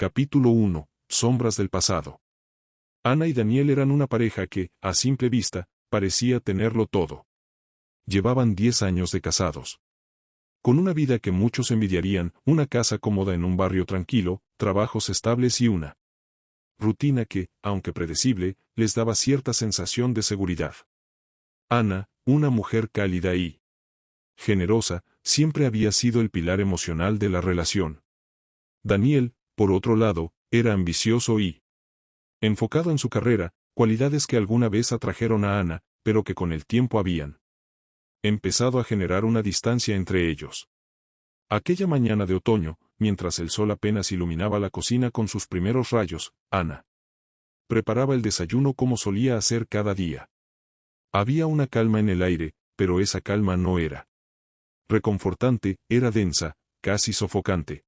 Capítulo 1. Sombras del pasado. Ana y Daniel eran una pareja que, a simple vista, parecía tenerlo todo. Llevaban 10 años de casados. Con una vida que muchos envidiarían, una casa cómoda en un barrio tranquilo, trabajos estables y una rutina que, aunque predecible, les daba cierta sensación de seguridad. Ana, una mujer cálida y generosa, siempre había sido el pilar emocional de la relación. Daniel, por otro lado, era ambicioso y enfocado en su carrera, cualidades que alguna vez atrajeron a Ana, pero que con el tiempo habían empezado a generar una distancia entre ellos. Aquella mañana de otoño, mientras el sol apenas iluminaba la cocina con sus primeros rayos, Ana preparaba el desayuno como solía hacer cada día. Había una calma en el aire, pero esa calma no era reconfortante, era densa, casi sofocante.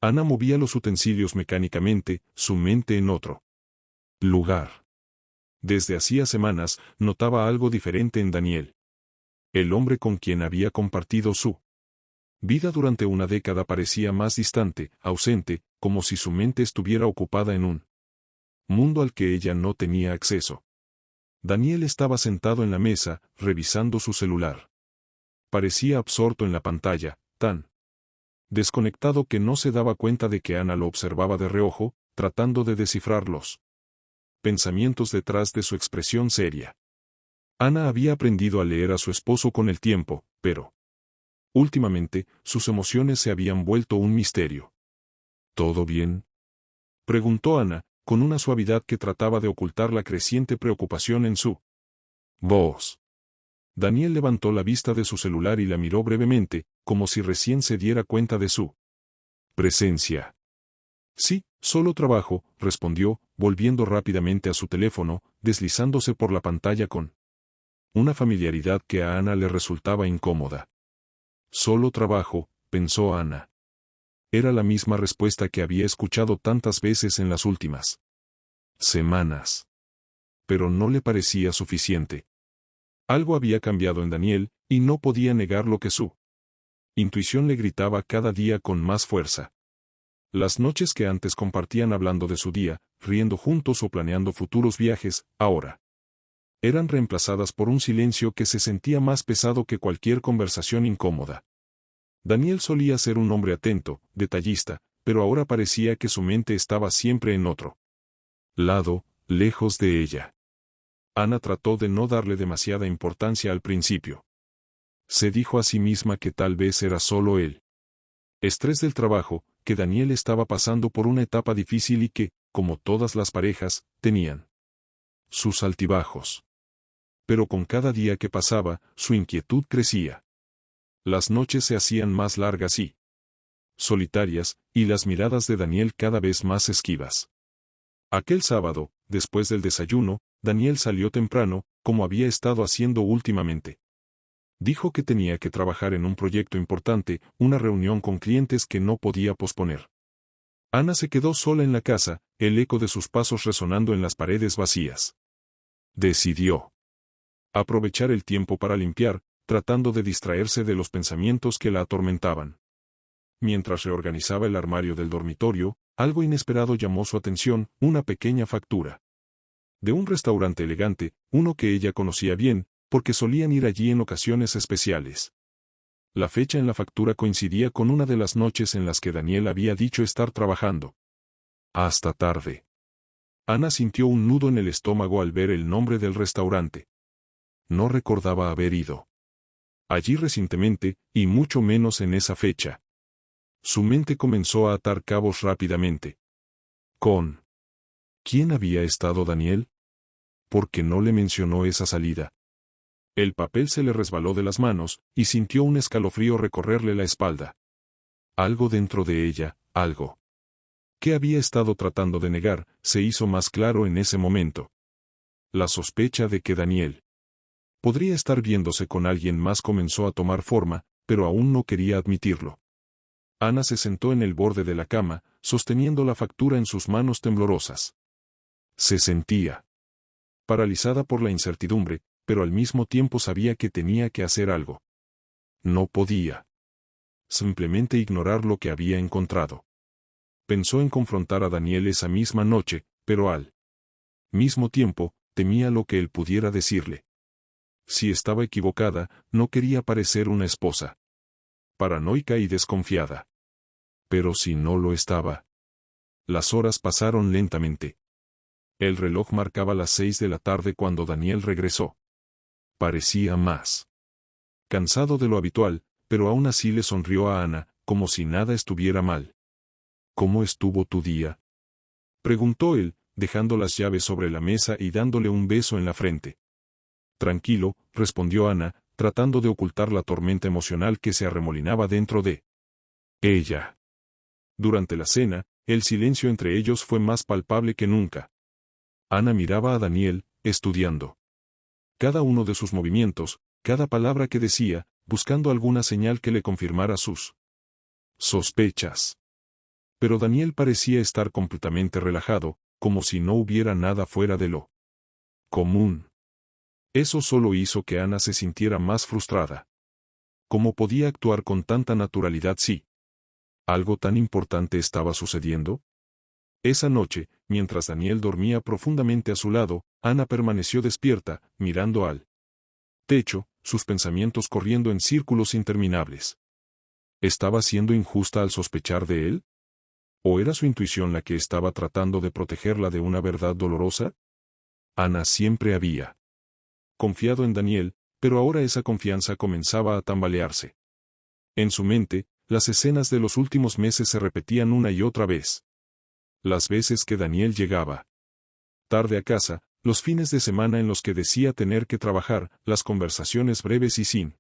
Ana movía los utensilios mecánicamente, su mente en otro lugar. Desde hacía semanas, notaba algo diferente en Daniel. El hombre con quien había compartido su vida durante una década parecía más distante, ausente, como si su mente estuviera ocupada en un mundo al que ella no tenía acceso. Daniel estaba sentado en la mesa, revisando su celular. Parecía absorto en la pantalla, tan desconectado que no se daba cuenta de que Ana lo observaba de reojo, tratando de descifrar los pensamientos detrás de su expresión seria. Ana había aprendido a leer a su esposo con el tiempo, pero últimamente, sus emociones se habían vuelto un misterio. ¿Todo bien?, preguntó Ana, con una suavidad que trataba de ocultar la creciente preocupación en su voz. Daniel levantó la vista de su celular y la miró brevemente, como si recién se diera cuenta de su presencia. Sí, solo trabajo, respondió, volviendo rápidamente a su teléfono, deslizándose por la pantalla con una familiaridad que a Ana le resultaba incómoda. Solo trabajo, pensó Ana. Era la misma respuesta que había escuchado tantas veces en las últimas semanas. Pero no le parecía suficiente. Algo había cambiado en Daniel, y no podía negar lo que su intuición le gritaba cada día con más fuerza. Las noches que antes compartían hablando de su día, riendo juntos o planeando futuros viajes, ahora eran reemplazadas por un silencio que se sentía más pesado que cualquier conversación incómoda. Daniel solía ser un hombre atento, detallista, pero ahora parecía que su mente estaba siempre en otro lado, lejos de ella. Ana trató de no darle demasiada importancia al principio. Se dijo a sí misma que tal vez era solo el estrés del trabajo, que Daniel estaba pasando por una etapa difícil y que, como todas las parejas, tenían sus altibajos. Pero con cada día que pasaba, su inquietud crecía. Las noches se hacían más largas y solitarias, y las miradas de Daniel cada vez más esquivas. Aquel sábado, después del desayuno, Daniel salió temprano, como había estado haciendo últimamente. Dijo que tenía que trabajar en un proyecto importante, una reunión con clientes que no podía posponer. Ana se quedó sola en la casa, el eco de sus pasos resonando en las paredes vacías. Decidió aprovechar el tiempo para limpiar, tratando de distraerse de los pensamientos que la atormentaban. Mientras reorganizaba el armario del dormitorio, algo inesperado llamó su atención, una pequeña factura de un restaurante elegante, uno que ella conocía bien, porque solían ir allí en ocasiones especiales. La fecha en la factura coincidía con una de las noches en las que Daniel había dicho estar trabajando hasta tarde. Ana sintió un nudo en el estómago al ver el nombre del restaurante. No recordaba haber ido allí recientemente, y mucho menos en esa fecha. Su mente comenzó a atar cabos rápidamente. ¿Con quién había estado Daniel? ¿Por qué no le mencionó esa salida? El papel se le resbaló de las manos, y sintió un escalofrío recorrerle la espalda. Algo dentro de ella, algo que había estado tratando de negar, se hizo más claro en ese momento. La sospecha de que Daniel podría estar viéndose con alguien más comenzó a tomar forma, pero aún no quería admitirlo. Ana se sentó en el borde de la cama, sosteniendo la factura en sus manos temblorosas. Se sentía paralizada por la incertidumbre, pero al mismo tiempo sabía que tenía que hacer algo. No podía simplemente ignorar lo que había encontrado. pensó en confrontar a Daniel esa misma noche, pero al mismo tiempo, temía lo que él pudiera decirle. Si estaba equivocada, no quería parecer una esposa paranoica y desconfiada. Pero si no lo estaba. Las horas pasaron lentamente. El reloj marcaba las 6 de la tarde cuando Daniel regresó. Parecía más cansado de lo habitual, pero aún así le sonrió a Ana, como si nada estuviera mal. ¿Cómo estuvo tu día?, preguntó él, dejando las llaves sobre la mesa y dándole un beso en la frente. Tranquilo, respondió Ana, tratando de ocultar la tormenta emocional que se arremolinaba dentro de ella. Durante la cena, el silencio entre ellos fue más palpable que nunca. Ana miraba a Daniel, estudiando cada uno de sus movimientos, cada palabra que decía, buscando alguna señal que le confirmara sus sospechas. Pero Daniel parecía estar completamente relajado, como si no hubiera nada fuera de lo común. Eso solo hizo que Ana se sintiera más frustrada. ¿Cómo podía actuar con tanta naturalidad si algo tan importante estaba sucediendo? Esa noche, mientras Daniel dormía profundamente a su lado, Ana permaneció despierta, mirando al techo, sus pensamientos corriendo en círculos interminables. ¿Estaba siendo injusta al sospechar de él? ¿O era su intuición la que estaba tratando de protegerla de una verdad dolorosa? Ana siempre había confiado en Daniel, pero ahora esa confianza comenzaba a tambalearse. En su mente, las escenas de los últimos meses se repetían una y otra vez. Las veces que Daniel llegaba tarde a casa, los fines de semana en los que decía tener que trabajar, las conversaciones breves y sin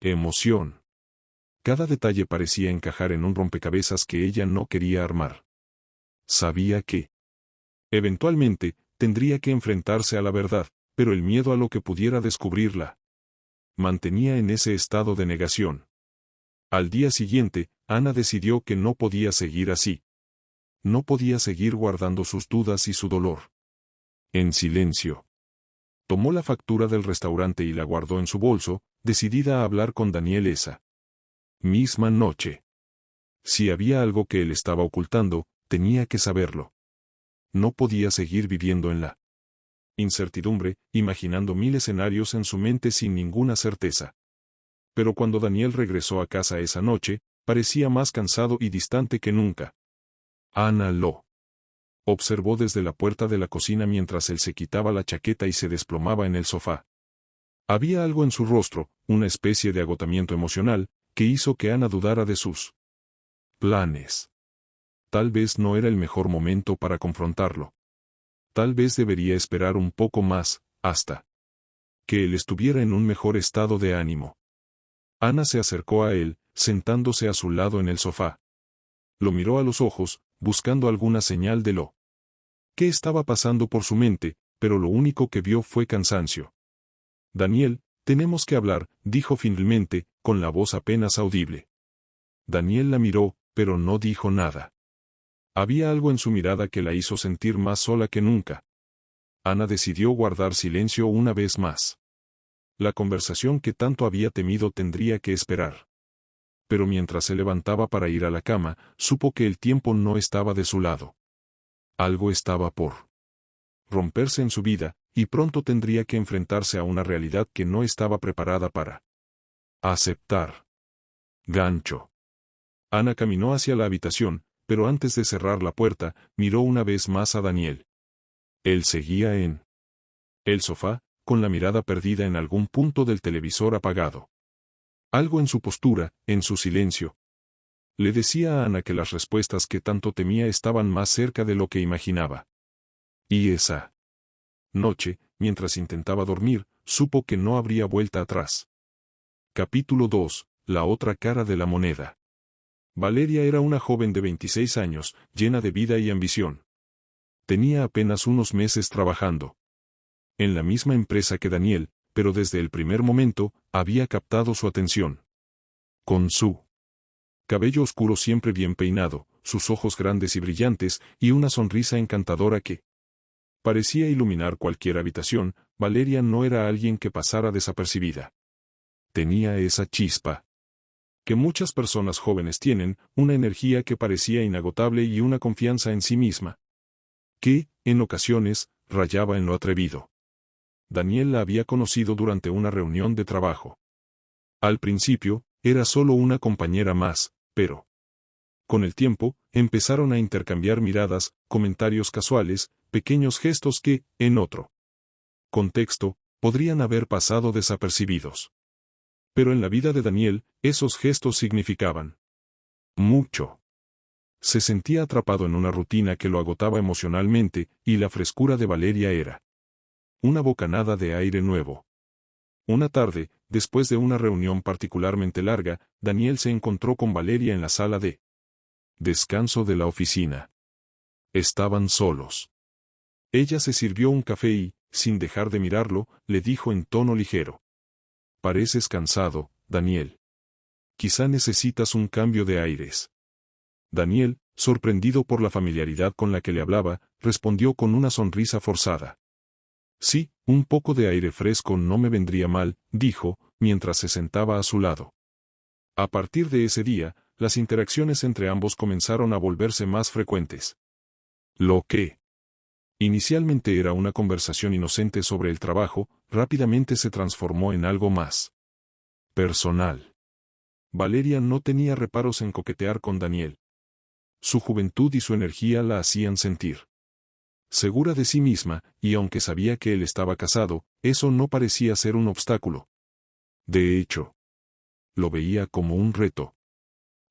emoción. Cada detalle parecía encajar en un rompecabezas que ella no quería armar. Sabía que eventualmente tendría que enfrentarse a la verdad, pero el miedo a lo que pudiera descubrirla mantenía en ese estado de negación. Al día siguiente, Ana decidió que no podía seguir así. No podía seguir guardando sus dudas y su dolor. En silencio. Tomó la factura del restaurante y la guardó en su bolso, decidida a hablar con Daniel esa misma noche. Si había algo que él estaba ocultando, tenía que saberlo. No podía seguir viviendo en la incertidumbre, imaginando mil escenarios en su mente sin ninguna certeza. Pero cuando Daniel regresó a casa esa noche, parecía más cansado y distante que nunca. Ana lo observó desde la puerta de la cocina mientras él se quitaba la chaqueta y se desplomaba en el sofá. Había algo en su rostro, una especie de agotamiento emocional, que hizo que Ana dudara de sus planes. Tal vez no era el mejor momento para confrontarlo. Tal vez debería esperar un poco más, hasta que él estuviera en un mejor estado de ánimo. Ana se acercó a él, sentándose a su lado en el sofá. Lo miró a los ojos, buscando alguna señal de lo que estaba pasando por su mente, pero lo único que vio fue cansancio. Daniel, tenemos que hablar, dijo finalmente, con la voz apenas audible. Daniel la miró, pero no dijo nada. Había algo en su mirada que la hizo sentir más sola que nunca. Ana decidió guardar silencio una vez más. La conversación que tanto había temido tendría que esperar. Pero mientras se levantaba para ir a la cama, supo que el tiempo no estaba de su lado. Algo estaba por romperse en su vida, y pronto tendría que enfrentarse a una realidad que no estaba preparada para aceptar. Gancho. Ana caminó hacia la habitación, pero antes de cerrar la puerta, miró una vez más a Daniel. Él seguía en el sofá, con la mirada perdida en algún punto del televisor apagado. Algo en su postura, en su silencio, le decía a Ana que las respuestas que tanto temía estaban más cerca de lo que imaginaba. Y esa noche, mientras intentaba dormir, supo que no habría vuelta atrás. Capítulo 2. La otra cara de la moneda. Valeria era una joven de 26 años, llena de vida y ambición. Tenía apenas unos meses trabajando en la misma empresa que Daniel, pero desde el primer momento, había captado su atención. Con su cabello oscuro siempre bien peinado, sus ojos grandes y brillantes, y una sonrisa encantadora que parecía iluminar cualquier habitación, Valeria no era alguien que pasara desapercibida. Tenía esa chispa Que muchas personas jóvenes tienen, una energía que parecía inagotable y una confianza en sí misma, que, en ocasiones, rayaba en lo atrevido. Daniel la había conocido durante una reunión de trabajo. Al principio, era solo una compañera más, pero con el tiempo, empezaron a intercambiar miradas, comentarios casuales, pequeños gestos que, en otro contexto, podrían haber pasado desapercibidos. Pero en la vida de Daniel, esos gestos significaban mucho. Se sentía atrapado en una rutina que lo agotaba emocionalmente, y la frescura de Valeria era una bocanada de aire nuevo. Una tarde, después de una reunión particularmente larga, Daniel se encontró con Valeria en la sala de descanso de la oficina. Estaban solos. Ella se sirvió un café y, sin dejar de mirarlo, le dijo en tono ligero: «Pareces cansado, Daniel. Quizá necesitas un cambio de aires». Daniel, sorprendido por la familiaridad con la que le hablaba, respondió con una sonrisa forzada. «Sí, un poco de aire fresco no me vendría mal», dijo, mientras se sentaba a su lado. A partir de ese día, las interacciones entre ambos comenzaron a volverse más frecuentes. Lo que inicialmente era una conversación inocente sobre el trabajo, rápidamente se transformó en algo más personal. Valeria no tenía reparos en coquetear con Daniel. Su juventud y su energía la hacían sentir segura de sí misma, y aunque sabía que él estaba casado, eso no parecía ser un obstáculo. De hecho, lo veía como un reto.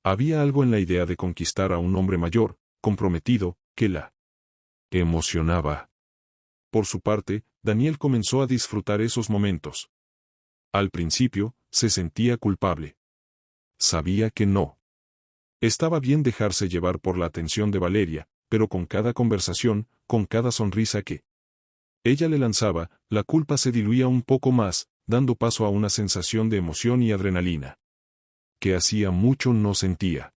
Había algo en la idea de conquistar a un hombre mayor, comprometido, que la emocionaba. Por su parte, Daniel comenzó a disfrutar esos momentos. Al principio, se sentía culpable. Sabía que no estaba bien dejarse llevar por la atención de Valeria, pero con cada conversación, con cada sonrisa que ella le lanzaba, la culpa se diluía un poco más, dando paso a una sensación de emoción y adrenalina que hacía mucho no sentía.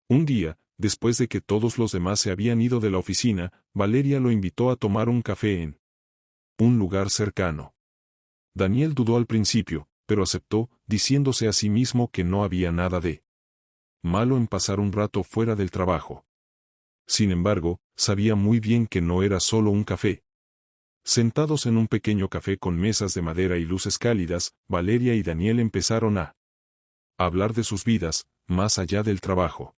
Un día, después de que todos los demás se habían ido de la oficina, Valeria lo invitó a tomar un café en un lugar cercano. Daniel dudó al principio, pero aceptó, diciéndose a sí mismo que no había nada de malo en pasar un rato fuera del trabajo. Sin embargo, sabía muy bien que no era solo un café. Sentados en un pequeño café con mesas de madera y luces cálidas, Valeria y Daniel empezaron a hablar de sus vidas, más allá del trabajo.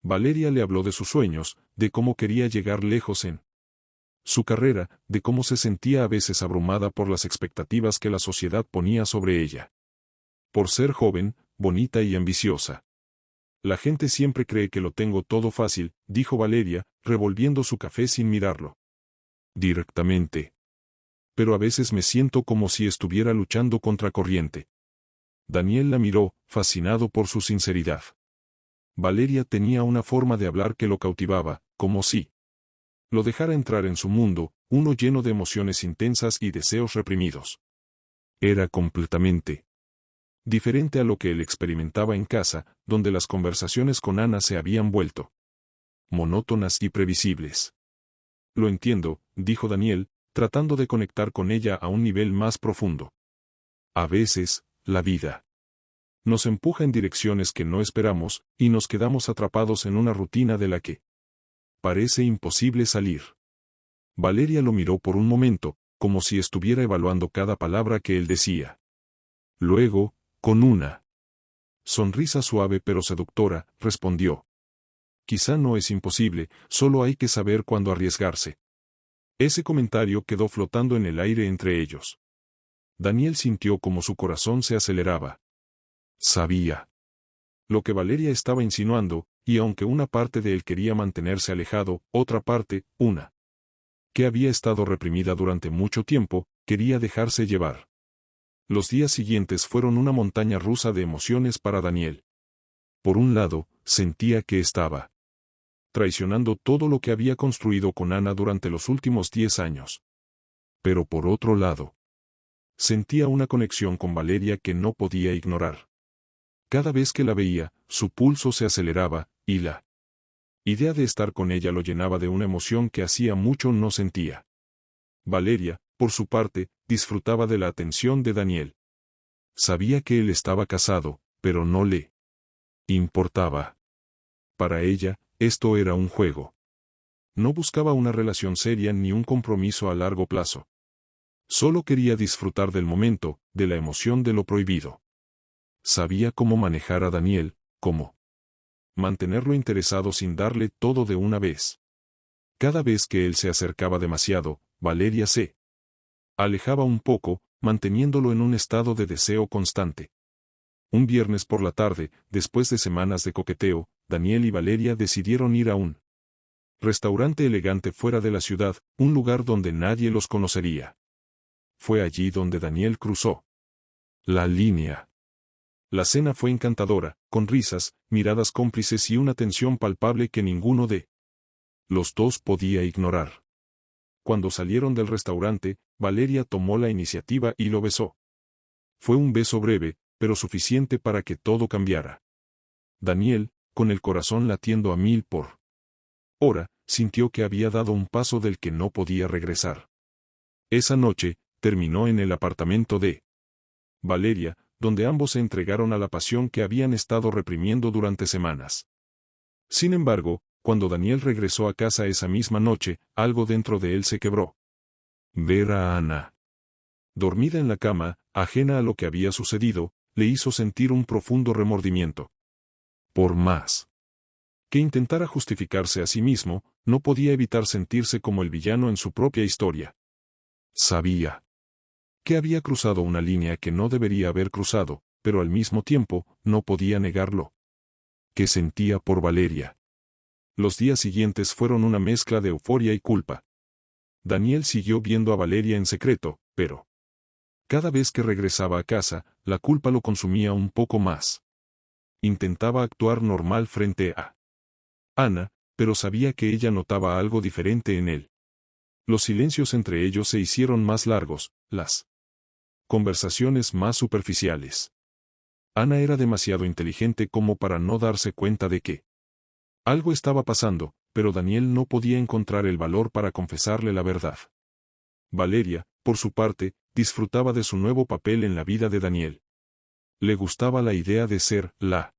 Valeria le habló de sus sueños, de cómo quería llegar lejos en su carrera, de cómo se sentía a veces abrumada por las expectativas que la sociedad ponía sobre ella. Por ser joven, bonita y ambiciosa. «La gente siempre cree que lo tengo todo fácil», dijo Valeria, revolviendo su café sin mirarlo directamente. «Pero a veces me siento como si estuviera luchando contra corriente». Daniel la miró, fascinado por su sinceridad. Valeria tenía una forma de hablar que lo cautivaba, como si lo dejara entrar en su mundo, uno lleno de emociones intensas y deseos reprimidos. Era completamente diferente a lo que él experimentaba en casa, donde las conversaciones con Ana se habían vuelto monótonas y previsibles. «Lo entiendo», dijo Daniel, tratando de conectar con ella a un nivel más profundo. «A veces, la vida nos empuja en direcciones que no esperamos, y nos quedamos atrapados en una rutina de la que parece imposible salir». Valeria lo miró por un momento, como si estuviera evaluando cada palabra que él decía. Luego, con una sonrisa suave pero seductora, respondió: «Quizá no es imposible, solo hay que saber cuándo arriesgarse». Ese comentario quedó flotando en el aire entre ellos. Daniel sintió como su corazón se aceleraba. Sabía lo que Valeria estaba insinuando, y aunque una parte de él quería mantenerse alejado, otra parte, una que había estado reprimida durante mucho tiempo, quería dejarse llevar. Los días siguientes fueron una montaña rusa de emociones para Daniel. Por un lado, sentía que estaba traicionando todo lo que había construido con Ana durante los últimos 10 años. Pero por otro lado, sentía una conexión con Valeria que no podía ignorar. Cada vez que la veía, su pulso se aceleraba, y la idea de estar con ella lo llenaba de una emoción que hacía mucho no sentía. Valeria, por su parte, disfrutaba de la atención de Daniel. Sabía que él estaba casado, pero no le importaba. Para ella, esto era un juego. No buscaba una relación seria ni un compromiso a largo plazo. Solo quería disfrutar del momento, de la emoción de lo prohibido. Sabía cómo manejar a Daniel, cómo mantenerlo interesado sin darle todo de una vez. Cada vez que él se acercaba demasiado, Valeria se alejaba un poco, manteniéndolo en un estado de deseo constante. Un viernes por la tarde, después de semanas de coqueteo, Daniel y Valeria decidieron ir a un restaurante elegante fuera de la ciudad, un lugar donde nadie los conocería. Fue allí donde Daniel cruzó la línea. La cena fue encantadora, con risas, miradas cómplices y una tensión palpable que ninguno de los dos podía ignorar. Cuando salieron del restaurante, Valeria tomó la iniciativa y lo besó. Fue un beso breve, pero suficiente para que todo cambiara. Daniel, con el corazón latiendo a 1000 por hora, sintió que había dado un paso del que no podía regresar. Esa noche, terminó en el apartamento de Valeria, donde ambos se entregaron a la pasión que habían estado reprimiendo durante semanas. Sin embargo, cuando Daniel regresó a casa esa misma noche, algo dentro de él se quebró. Ver a Ana dormida en la cama, ajena a lo que había sucedido, le hizo sentir un profundo remordimiento. Por más que intentara justificarse a sí mismo, no podía evitar sentirse como el villano en su propia historia. Sabía que había cruzado una línea que no debería haber cruzado, pero al mismo tiempo, no podía negarlo. Que sentía por Valeria. Los días siguientes fueron una mezcla de euforia y culpa. Daniel siguió viendo a Valeria en secreto, pero cada vez que regresaba a casa, la culpa lo consumía un poco más. Intentaba actuar normal frente a Ana, pero sabía que ella notaba algo diferente en él. Los silencios entre ellos se hicieron más largos, las conversaciones más superficiales. Ana era demasiado inteligente como para no darse cuenta de que algo estaba pasando, pero Daniel no podía encontrar el valor para confesarle la verdad. Valeria, por su parte, disfrutaba de su nuevo papel en la vida de Daniel. Le gustaba la idea de ser la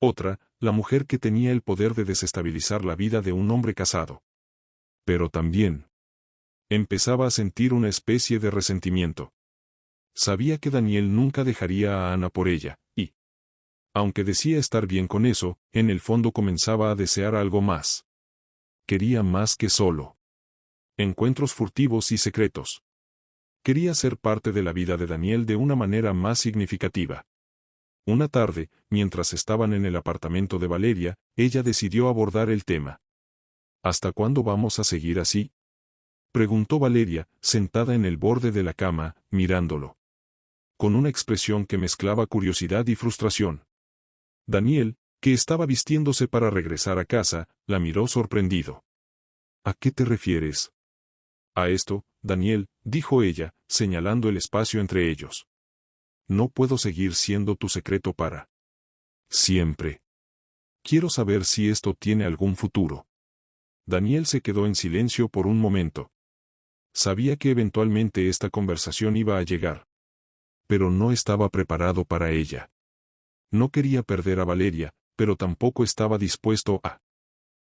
otra, la mujer que tenía el poder de desestabilizar la vida de un hombre casado. Pero también empezaba a sentir una especie de resentimiento. Sabía que Daniel nunca dejaría a Ana por ella, y, aunque decía estar bien con eso, en el fondo comenzaba a desear algo más. Quería más que solo encuentros furtivos y secretos. Quería ser parte de la vida de Daniel de una manera más significativa. Una tarde, mientras estaban en el apartamento de Valeria, ella decidió abordar el tema. ¿Hasta cuándo vamos a seguir así?, preguntó Valeria, sentada en el borde de la cama, mirándolo con una expresión que mezclaba curiosidad y frustración. Daniel, que estaba vistiéndose para regresar a casa, la miró sorprendido. ¿A qué te refieres? A esto, Daniel, dijo ella, señalando el espacio entre ellos. No puedo seguir siendo tu secreto para siempre. Quiero saber si esto tiene algún futuro. Daniel se quedó en silencio por un momento. Sabía que eventualmente esta conversación iba a llegar. Pero no estaba preparado para ella. No quería perder a Valeria, pero tampoco estaba dispuesto a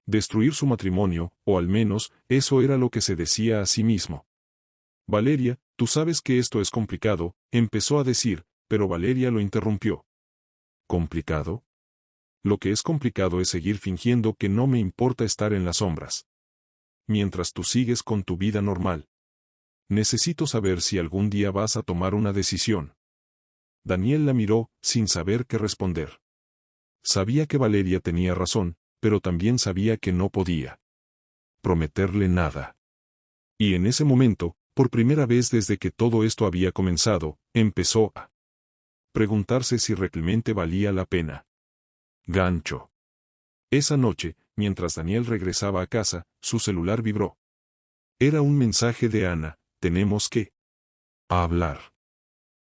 destruir su matrimonio, o al menos, eso era lo que se decía a sí mismo. Valeria, tú sabes que esto es complicado, empezó a decir, pero Valeria lo interrumpió. ¿Complicado? Lo que es complicado es seguir fingiendo que no me importa estar en las sombras. Mientras tú sigues con tu vida normal. Necesito saber si algún día vas a tomar una decisión. Daniel la miró, sin saber qué responder. Sabía que Valeria tenía razón, pero también sabía que no podía prometerle nada. Y en ese momento, por primera vez desde que todo esto había comenzado, empezó a preguntarse si realmente valía la pena. Gancho. Esa noche, mientras Daniel regresaba a casa, su celular vibró. Era un mensaje de Ana: tenemos que hablar.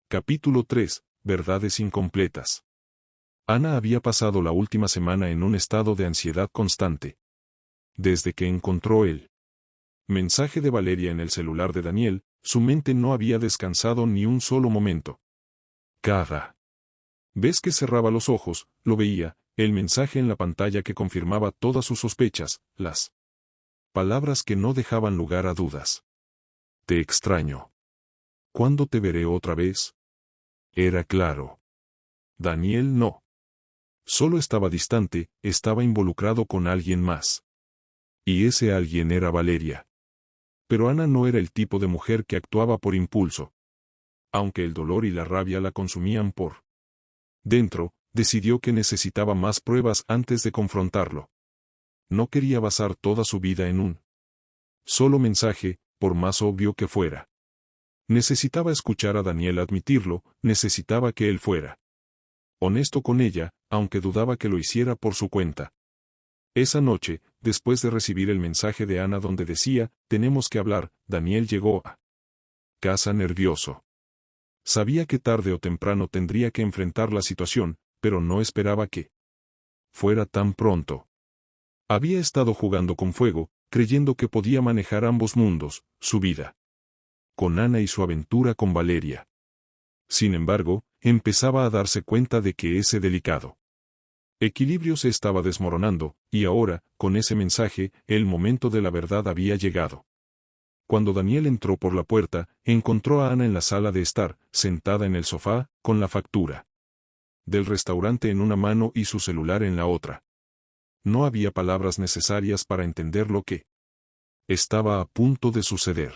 Capítulo 3. Verdades incompletas. Ana había pasado la última semana en un estado de ansiedad constante. Desde que encontró el mensaje de Valeria en el celular de Daniel, su mente no había descansado ni un solo momento. Cada Ves que cerraba los ojos, lo veía, el mensaje en la pantalla que confirmaba todas sus sospechas, las palabras que no dejaban lugar a dudas. Te extraño. ¿Cuándo te veré otra vez? Era claro. Daniel no. Solo estaba distante, estaba involucrado con alguien más. Y ese alguien era Valeria. Pero Ana no era el tipo de mujer que actuaba por impulso. Aunque el dolor y la rabia la consumían por dentro, decidió que necesitaba más pruebas antes de confrontarlo. No quería basar toda su vida en un solo mensaje, por más obvio que fuera. Necesitaba escuchar a Daniel admitirlo, necesitaba que él fuera honesto con ella, aunque dudaba que lo hiciera por su cuenta. Esa noche, después de recibir el mensaje de Ana donde decía, tenemos que hablar, Daniel llegó a casa nervioso. Sabía que tarde o temprano tendría que enfrentar la situación, pero no esperaba que fuera tan pronto. Había estado jugando con fuego, creyendo que podía manejar ambos mundos, su vida con Ana y su aventura con Valeria. Sin embargo, empezaba a darse cuenta de que ese delicado equilibrio se estaba desmoronando, y ahora, con ese mensaje, el momento de la verdad había llegado. Cuando Daniel entró por la puerta, encontró a Ana en la sala de estar, sentada en el sofá, con la factura del restaurante en una mano y su celular en la otra. No había palabras necesarias para entender lo que estaba a punto de suceder.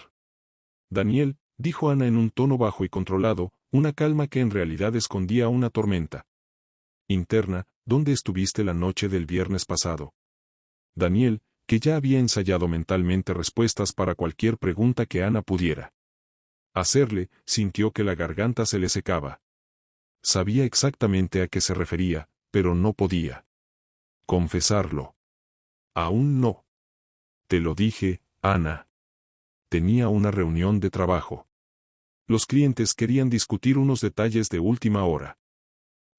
Daniel, dijo Ana en un tono bajo y controlado, una calma que en realidad escondía una tormenta interna, ¿dónde estuviste la noche del viernes pasado? Daniel, que ya había ensayado mentalmente respuestas para cualquier pregunta que Ana pudiera hacerle, sintió que la garganta se le secaba. Sabía exactamente a qué se refería, pero no podía confesarlo. Aún no. Te lo dije, Ana. Tenía una reunión de trabajo. Los clientes querían discutir unos detalles de última hora.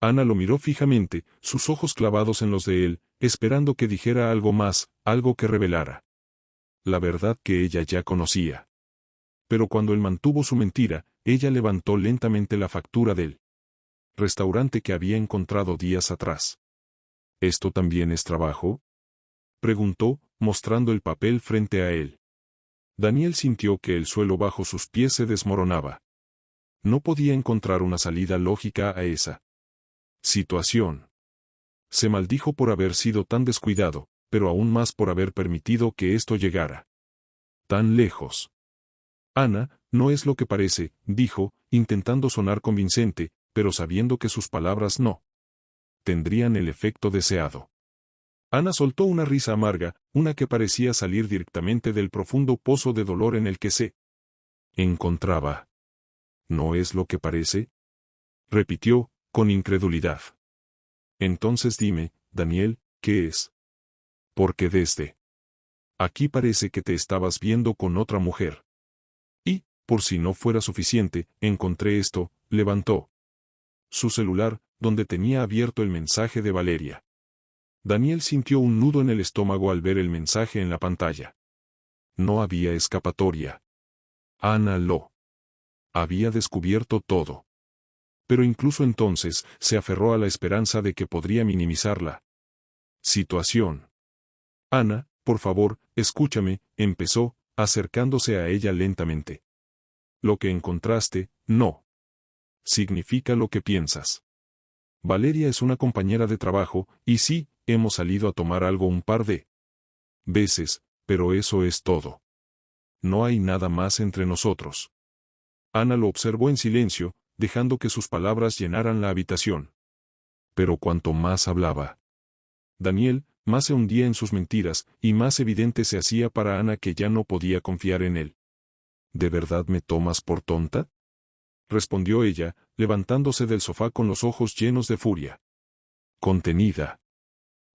Ana lo miró fijamente, sus ojos clavados en los de él, esperando que dijera algo más, algo que revelara la verdad que ella ya conocía. Pero cuando él mantuvo su mentira, ella levantó lentamente la factura del restaurante que había encontrado días atrás. ¿Esto también es trabajo?, preguntó, mostrando el papel frente a él. Daniel sintió que el suelo bajo sus pies se desmoronaba. No podía encontrar una salida lógica a esa situación. Se maldijo por haber sido tan descuidado, pero aún más por haber permitido que esto llegara tan lejos. Ana, no es lo que parece, dijo, intentando sonar convincente, pero sabiendo que sus palabras no tendrían el efecto deseado. Ana soltó una risa amarga, una que parecía salir directamente del profundo pozo de dolor en el que se encontraba. ¿No es lo que parece?, repitió, con incredulidad. Entonces dime, Daniel, ¿qué es? Porque desde aquí parece que te estabas viendo con otra mujer. Y, por si no fuera suficiente, encontré esto, levantó su celular, donde tenía abierto el mensaje de Valeria. Daniel sintió un nudo en el estómago al ver el mensaje en la pantalla. No había escapatoria. Ana lo había descubierto todo. Pero incluso entonces, se aferró a la esperanza de que podría minimizar la situación. Ana, por favor, escúchame, empezó, acercándose a ella lentamente. Lo que encontraste, no significa lo que piensas. Valeria es una compañera de trabajo, y sí, hemos salido a tomar algo un par de veces, pero eso es todo. No hay nada más entre nosotros. Ana lo observó en silencio, dejando que sus palabras llenaran la habitación. Pero cuanto más hablaba Daniel, más se hundía en sus mentiras, y más evidente se hacía para Ana que ya no podía confiar en él. ¿De verdad me tomas por tonta?, respondió ella, levantándose del sofá con los ojos llenos de furia contenida.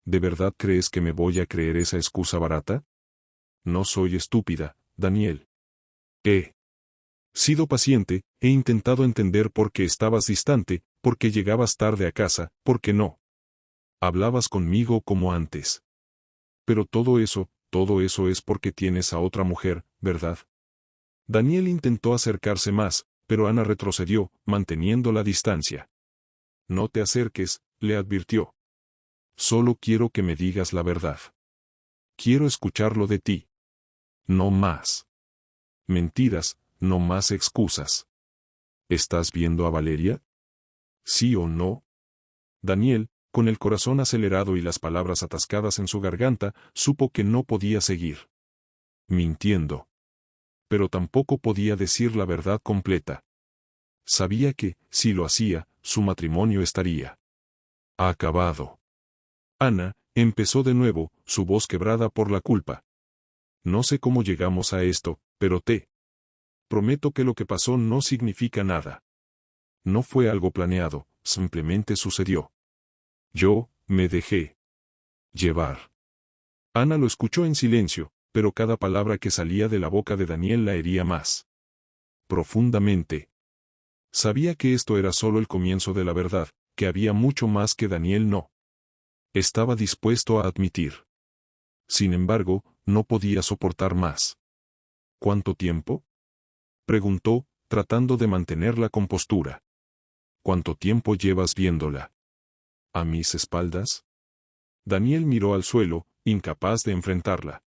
¿De verdad crees que me voy a creer esa excusa barata? No soy estúpida, Daniel. He sido paciente, he intentado entender por qué estabas distante, por qué llegabas tarde a casa, por qué no hablabas conmigo como antes. Pero todo eso es porque tienes a otra mujer, ¿verdad? Daniel intentó acercarse más, pero Ana retrocedió, manteniendo la distancia. No te acerques, le advirtió. Solo quiero que me digas la verdad. Quiero escucharlo de ti. No más mentiras, no más excusas. ¿Estás viendo a Valeria? ¿Sí o no? Daniel, con el corazón acelerado y las palabras atascadas en su garganta, supo que no podía seguir mintiendo. Pero tampoco podía decir la verdad completa. Sabía que, si lo hacía, su matrimonio estaría acabado. Ana, empezó de nuevo, su voz quebrada por la culpa. No sé cómo llegamos a esto, pero te prometo que lo que pasó no significa nada. No fue algo planeado, simplemente sucedió. Yo, me dejé llevar. Ana lo escuchó en silencio, pero cada palabra que salía de la boca de Daniel la hería más profundamente. Sabía que esto era solo el comienzo de la verdad, que había mucho más que Daniel no estaba dispuesto a admitir. Sin embargo, no podía soportar más. ¿Cuánto tiempo? Preguntó, tratando de mantener la compostura. ¿Cuánto tiempo llevas viéndola? ¿A mis espaldas? Daniel miró al suelo, incapaz de enfrentarla.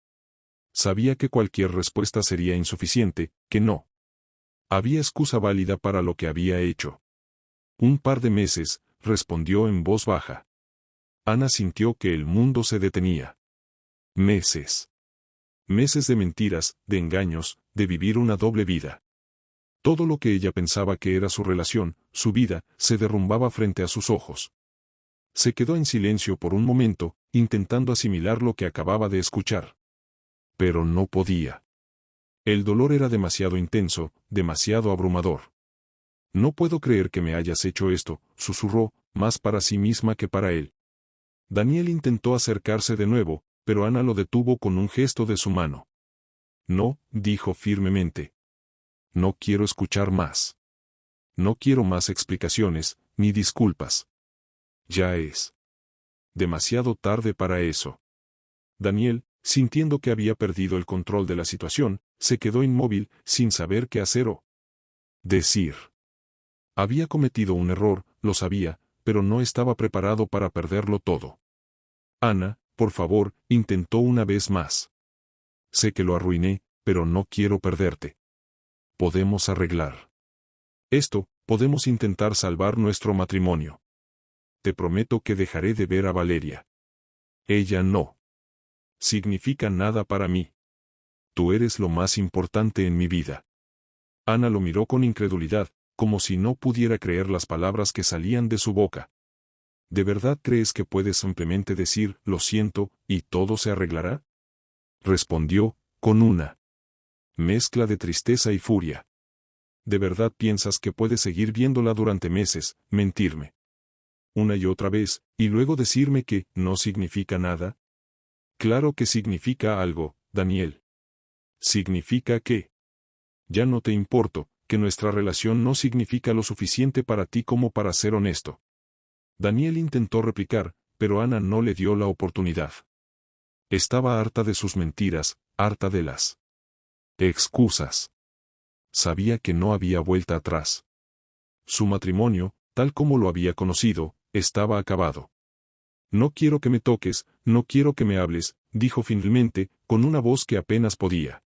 Sabía que cualquier respuesta sería insuficiente, que no había excusa válida para lo que había hecho. Un par de meses, respondió en voz baja. Ana sintió que el mundo se detenía. Meses. Meses de mentiras, de engaños, de vivir una doble vida. Todo lo que ella pensaba que era su relación, su vida, se derrumbaba frente a sus ojos. Se quedó en silencio por un momento, intentando asimilar lo que acababa de escuchar. Pero no podía. El dolor era demasiado intenso, demasiado abrumador. No puedo creer que me hayas hecho esto, susurró, más para sí misma que para él. Daniel intentó acercarse de nuevo, pero Ana lo detuvo con un gesto de su mano. No, dijo firmemente. No quiero escuchar más. No quiero más explicaciones, ni disculpas. Ya es demasiado tarde para eso. Daniel, sintiendo que había perdido el control de la situación, se quedó inmóvil, sin saber qué hacer o decir. Había cometido un error, lo sabía, pero no estaba preparado para perderlo todo. Ana, por favor, intentó una vez más. Sé que lo arruiné, pero no quiero perderte. Podemos arreglar esto, podemos intentar salvar nuestro matrimonio. Te prometo que dejaré de ver a Valeria. Ella no significa nada para mí. Tú eres lo más importante en mi vida. Ana lo miró con incredulidad, como si no pudiera creer las palabras que salían de su boca. ¿De verdad crees que puedes simplemente decir, lo siento, y todo se arreglará? Respondió, con una mezcla de tristeza y furia. ¿De verdad piensas que puedes seguir viéndola durante meses, mentirme una y otra vez, y luego decirme que no significa nada? Claro que significa algo, Daniel. Significa que ya no te importo, que nuestra relación no significa lo suficiente para ti como para ser honesto. Daniel intentó replicar, pero Ana no le dio la oportunidad. Estaba harta de sus mentiras, harta de las excusas. Sabía que no había vuelta atrás. Su matrimonio, tal como lo había conocido, estaba acabado. No quiero que me toques, no quiero que me hables, dijo finalmente, con una voz que apenas podía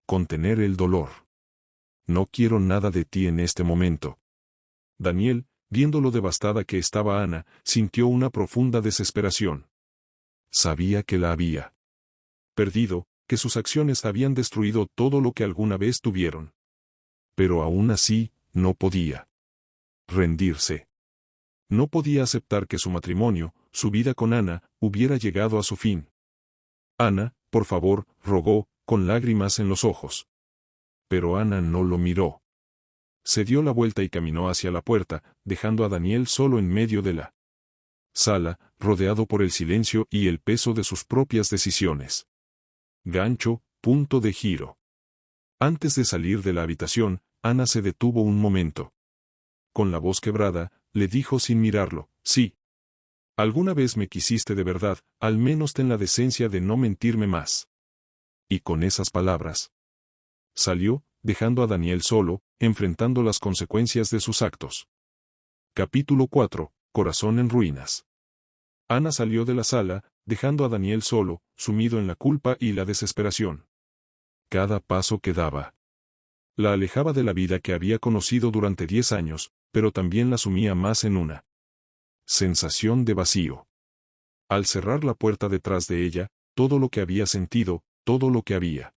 contener el dolor. No quiero nada de ti en este momento. Daniel, viendo lo devastada que estaba Ana, sintió una profunda desesperación. Sabía que la había perdido, que sus acciones habían destruido todo lo que alguna vez tuvieron. Pero aún así, no podía rendirse. No podía aceptar que su matrimonio, su vida con Ana, hubiera llegado a su fin. Ana, por favor, rogó, con lágrimas en los ojos. Pero Ana no lo miró. Se dio la vuelta y caminó hacia la puerta, dejando a Daniel solo en medio de la sala, rodeado por el silencio y el peso de sus propias decisiones. Gancho, punto de giro. Antes de salir de la habitación, Ana se detuvo un momento. Con la voz quebrada, le dijo sin mirarlo, sí. Alguna vez me quisiste de verdad, al menos ten la decencia de no mentirme más. Y con esas palabras salió, dejando a Daniel solo, enfrentando las consecuencias de sus actos. Capítulo 4. Corazón en ruinas. Ana salió de la sala, dejando a Daniel solo, sumido en la culpa y la desesperación. Cada paso que daba la alejaba de la vida que había conocido durante 10 años, pero también la sumía más en una sensación de vacío. Al cerrar la puerta detrás de ella, todo lo que había sentido, todo lo que había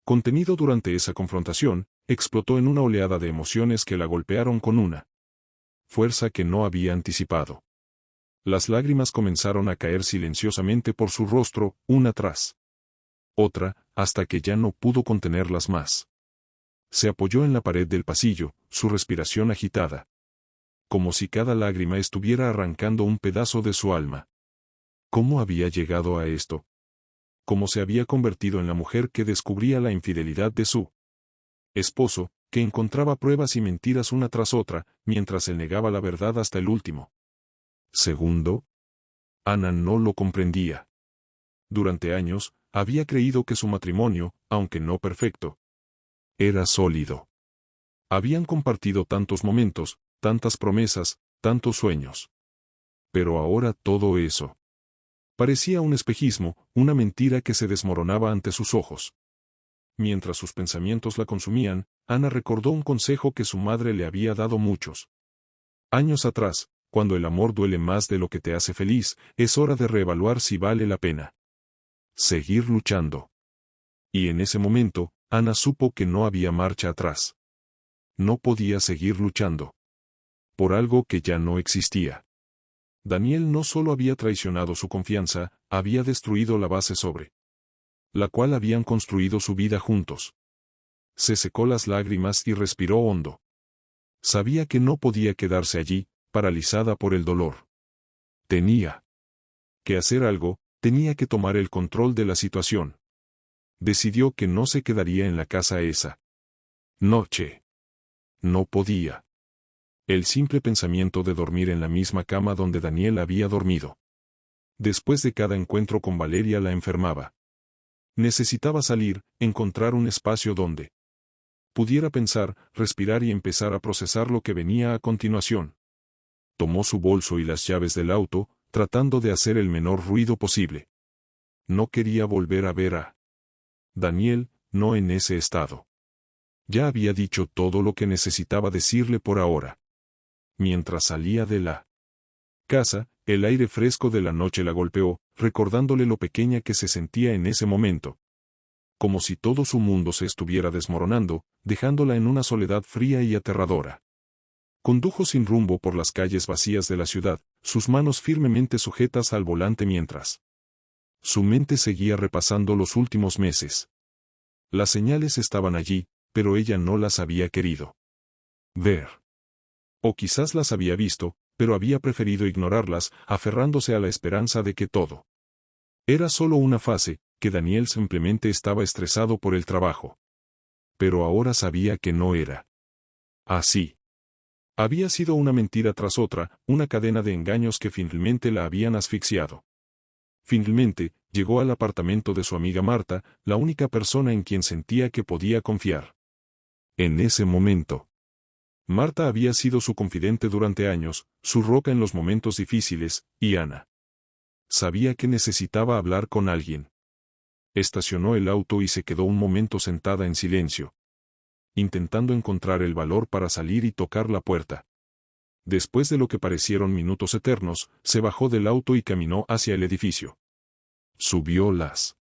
contenido durante esa confrontación, explotó en una oleada de emociones que la golpearon con una fuerza que no había anticipado. Las lágrimas comenzaron a caer silenciosamente por su rostro, una tras otra, hasta que ya no pudo contenerlas más. Se apoyó en la pared del pasillo, su respiración agitada, como si cada lágrima estuviera arrancando un pedazo de su alma. ¿Cómo había llegado a esto? ¿Cómo se había convertido en la mujer que descubría la infidelidad de su esposo, que encontraba pruebas y mentiras una tras otra, mientras él negaba la verdad hasta el último segundo? Ana no lo comprendía. Durante años, había creído que su matrimonio, aunque no perfecto, era sólido. Habían compartido tantos momentos, tantas promesas, tantos sueños. Pero ahora todo eso parecía un espejismo, una mentira que se desmoronaba ante sus ojos. Mientras sus pensamientos la consumían, Ana recordó un consejo que su madre le había dado muchos años atrás: cuando el amor duele más de lo que te hace feliz, es hora de reevaluar si vale la pena seguir luchando. Y en ese momento, Ana supo que no había marcha atrás. No podía seguir luchando por algo que ya no existía. Daniel no solo había traicionado su confianza, había destruido la base sobre la cual habían construido su vida juntos. Se secó las lágrimas y respiró hondo. Sabía que no podía quedarse allí, paralizada por el dolor. Tenía que hacer algo, tenía que tomar el control de la situación. Decidió que no se quedaría en la casa esa noche. No podía. El simple pensamiento de dormir en la misma cama donde Daniel había dormido después de cada encuentro con Valeria la enfermaba. Necesitaba salir, encontrar un espacio donde pudiera pensar, respirar y empezar a procesar lo que venía a continuación. Tomó su bolso y las llaves del auto, tratando de hacer el menor ruido posible. No quería volver a ver a Daniel, no en ese estado. Ya había dicho todo lo que necesitaba decirle por ahora. Mientras salía de la casa, el aire fresco de la noche la golpeó, recordándole lo pequeña que se sentía en ese momento. Como si todo su mundo se estuviera desmoronando, dejándola en una soledad fría y aterradora. Condujo sin rumbo por las calles vacías de la ciudad, sus manos firmemente sujetas al volante mientras su mente seguía repasando los últimos meses. Las señales estaban allí, pero ella no las había querido ver. O quizás las había visto, pero había preferido ignorarlas, aferrándose a la esperanza de que todo era solo una fase, que Daniel simplemente estaba estresado por el trabajo. Pero ahora sabía que no era así. Había sido una mentira tras otra, una cadena de engaños que finalmente la habían asfixiado. Finalmente, llegó al apartamento de su amiga Marta, la única persona en quien sentía que podía confiar. En ese momento, Marta había sido su confidente durante años, su roca en los momentos difíciles, y Ana sabía que necesitaba hablar con alguien. Estacionó el auto y se quedó un momento sentada en silencio, intentando encontrar el valor para salir y tocar la puerta. Después de lo que parecieron minutos eternos, se bajó del auto y caminó hacia el edificio. Subió las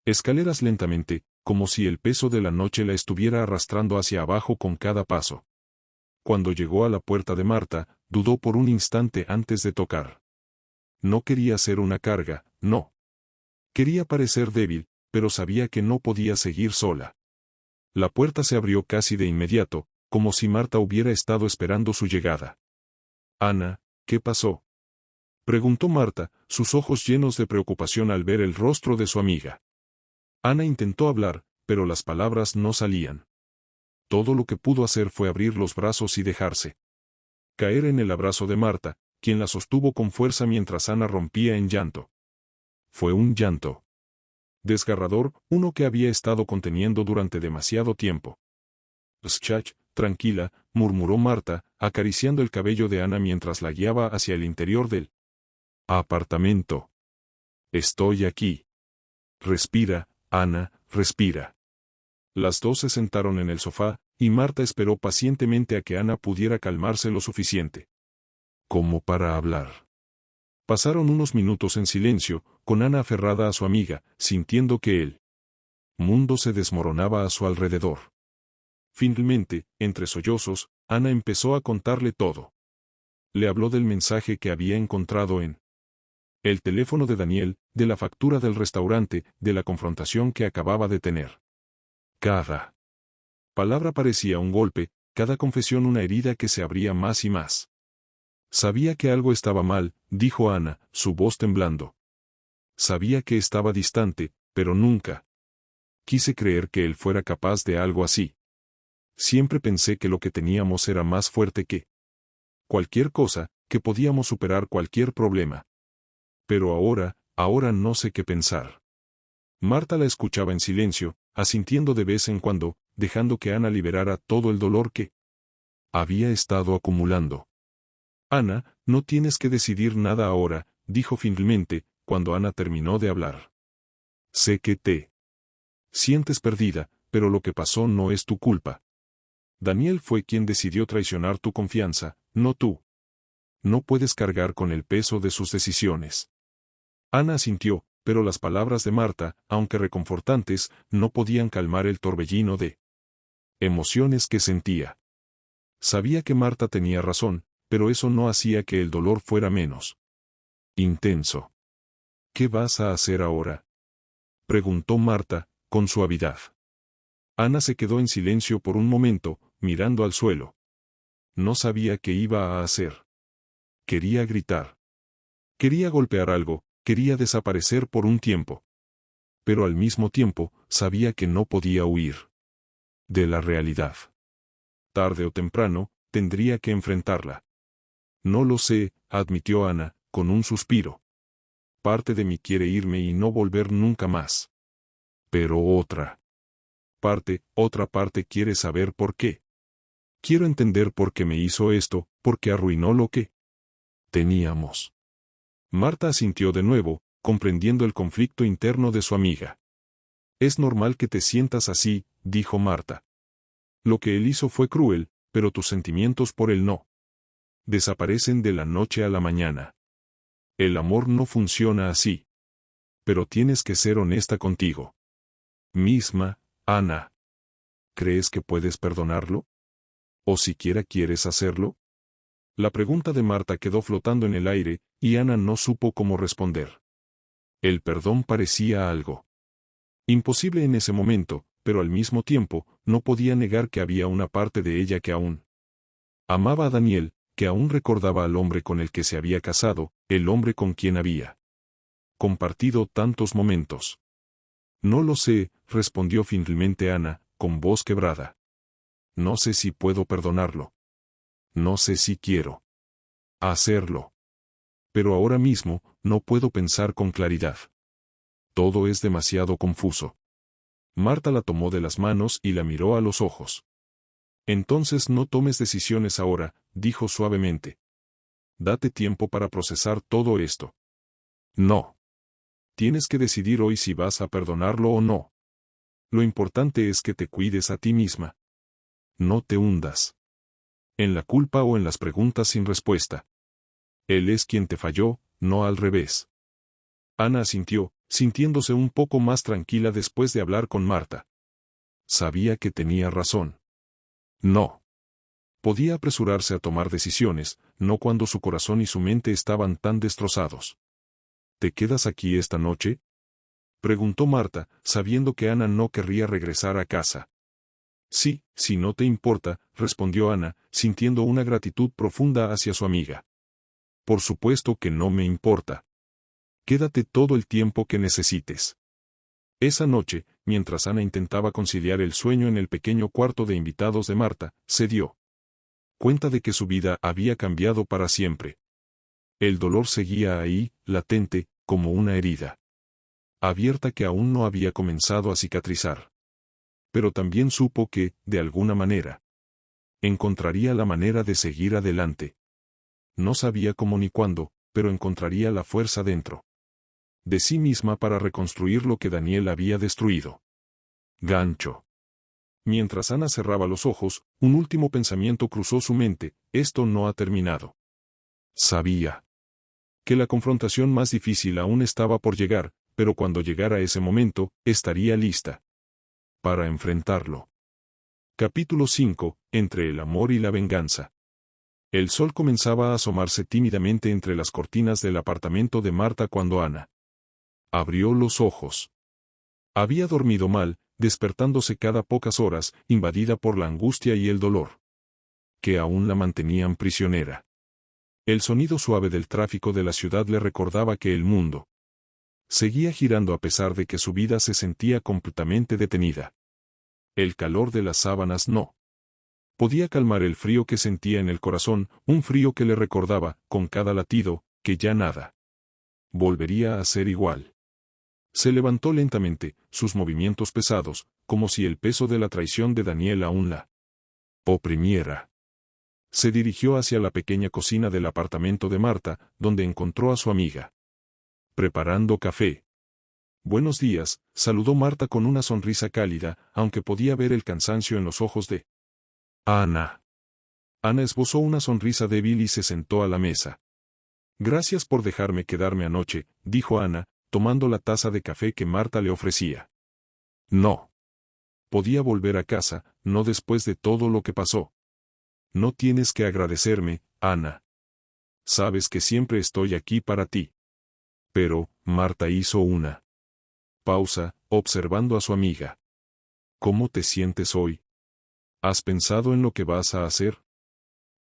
escaleras lentamente, como si el peso de la noche la estuviera arrastrando hacia abajo con cada paso. Cuando llegó a la puerta de Marta, dudó por un instante antes de tocar. No quería ser una carga, no. Quería parecer débil, pero sabía que no podía seguir sola. La puerta se abrió casi de inmediato, como si Marta hubiera estado esperando su llegada. «Ana, ¿qué pasó?», preguntó Marta, sus ojos llenos de preocupación al ver el rostro de su amiga. Ana intentó hablar, pero las palabras no salían. Todo lo que pudo hacer fue abrir los brazos y dejarse caer en el abrazo de Marta, quien la sostuvo con fuerza mientras Ana rompía en llanto. Fue un llanto desgarrador, uno que había estado conteniendo durante demasiado tiempo. «Schach, tranquila, murmuró Marta, acariciando el cabello de Ana mientras la guiaba hacia el interior del apartamento. Estoy aquí. Respira, Ana, respira. Las dos se sentaron en el sofá, y Marta esperó pacientemente a que Ana pudiera calmarse lo suficiente como para hablar. Pasaron unos minutos en silencio, con Ana aferrada a su amiga, sintiendo que el mundo se desmoronaba a su alrededor. Finalmente, entre sollozos, Ana empezó a contarle todo. Le habló del mensaje que había encontrado en el teléfono de Daniel, de la factura del restaurante, de la confrontación que acababa de tener. Cada palabra parecía un golpe, cada confesión una herida que se abría más y más. Sabía que algo estaba mal, dijo Ana, su voz temblando. Sabía que estaba distante, pero nunca quise creer que él fuera capaz de algo así. Siempre pensé que lo que teníamos era más fuerte que cualquier cosa, que podíamos superar cualquier problema. Pero ahora no sé qué pensar. Marta la escuchaba en silencio, asintiendo de vez en cuando, dejando que Ana liberara todo el dolor que había estado acumulando. Ana, no tienes que decidir nada ahora, dijo finalmente, cuando Ana terminó de hablar. Sé que te sientes perdida, pero lo que pasó no es tu culpa. Daniel fue quien decidió traicionar tu confianza, no tú. No puedes cargar con el peso de sus decisiones. Ana asintió, pero las palabras de Marta, aunque reconfortantes, no podían calmar el torbellino de emociones que sentía. Sabía que Marta tenía razón, pero eso no hacía que el dolor fuera menos intenso. ¿Qué vas a hacer ahora?, preguntó Marta, con suavidad. Ana se quedó en silencio por un momento, mirando al suelo. No sabía qué iba a hacer. Quería gritar. Quería golpear algo, quería desaparecer por un tiempo. Pero al mismo tiempo, sabía que no podía huir de la realidad. Tarde o temprano, tendría que enfrentarla. No lo sé, admitió Ana, con un suspiro. Parte de mí quiere irme y no volver nunca más. Pero otra parte quiere saber por qué. Quiero entender por qué me hizo esto, por qué arruinó lo que teníamos. Marta asintió de nuevo, comprendiendo el conflicto interno de su amiga. Es normal que te sientas así, dijo Marta. Lo que él hizo fue cruel, pero tus sentimientos por él no desaparecen de la noche a la mañana. El amor no funciona así. Pero tienes que ser honesta contigo misma, Ana. ¿Crees que puedes perdonarlo? ¿O siquiera quieres hacerlo? La pregunta de Marta quedó flotando en el aire, y Ana no supo cómo responder. El perdón parecía algo imposible en ese momento, pero al mismo tiempo, no podía negar que había una parte de ella que aún amaba a Daniel, que aún recordaba al hombre con el que se había casado, el hombre con quien había compartido tantos momentos. No lo sé, respondió finalmente Ana, con voz quebrada. No sé si puedo perdonarlo. No sé si quiero hacerlo. Pero ahora mismo, no puedo pensar con claridad. Todo es demasiado confuso. Marta la tomó de las manos y la miró a los ojos. Entonces no tomes decisiones ahora, dijo suavemente. Date tiempo para procesar todo esto. No. Tienes que decidir hoy si vas a perdonarlo o no. Lo importante es que te cuides a ti misma. No te hundas en la culpa o en las preguntas sin respuesta. Él es quien te falló, no al revés. Ana asintió, sintiéndose un poco más tranquila después de hablar con Marta. Sabía que tenía razón. No podía apresurarse a tomar decisiones, no cuando su corazón y su mente estaban tan destrozados. ¿Te quedas aquí esta noche?, preguntó Marta, sabiendo que Ana no querría regresar a casa. Sí, si no te importa, respondió Ana, sintiendo una gratitud profunda hacia su amiga. Por supuesto que no me importa. Quédate todo el tiempo que necesites. Esa noche, mientras Ana intentaba conciliar el sueño en el pequeño cuarto de invitados de Marta, se dio cuenta de que su vida había cambiado para siempre. El dolor seguía ahí, latente, como una herida abierta que aún no había comenzado a cicatrizar. Pero también supo que, de alguna manera, Encontraría la manera de seguir adelante. No sabía cómo ni cuándo, pero encontraría la fuerza dentro de sí misma para reconstruir lo que Daniel había destruido. Gancho. Mientras Ana cerraba los ojos, un último pensamiento cruzó su mente: esto no ha terminado. Sabía que la confrontación más difícil aún estaba por llegar, pero cuando llegara ese momento, estaría lista para enfrentarlo. Capítulo 5. Entre el amor y la venganza. El sol comenzaba a asomarse tímidamente entre las cortinas del apartamento de Marta cuando Ana abrió los ojos. Había dormido mal, despertándose cada pocas horas, invadida por la angustia y el dolor que aún la mantenían prisionera. El sonido suave del tráfico de la ciudad le recordaba que el mundo seguía girando a pesar de que su vida se sentía completamente detenida. El calor de las sábanas no podía calmar el frío que sentía en el corazón, un frío que le recordaba, con cada latido, que ya nada volvería a ser igual. Se levantó lentamente, sus movimientos pesados, como si el peso de la traición de Daniel aún la oprimiera. Se dirigió hacia la pequeña cocina del apartamento de Marta, donde encontró a su amiga preparando café. Buenos días, saludó Marta con una sonrisa cálida, aunque podía ver el cansancio en los ojos de Ana. Ana esbozó una sonrisa débil y se sentó a la mesa. Gracias por dejarme quedarme anoche, dijo Ana, tomando la taza de café que Marta le ofrecía. No podía volver a casa, no después de todo lo que pasó. No tienes que agradecerme, Ana. Sabes que siempre estoy aquí para ti. Pero, Marta hizo una pausa, observando a su amiga. ¿Cómo te sientes hoy? ¿Has pensado en lo que vas a hacer?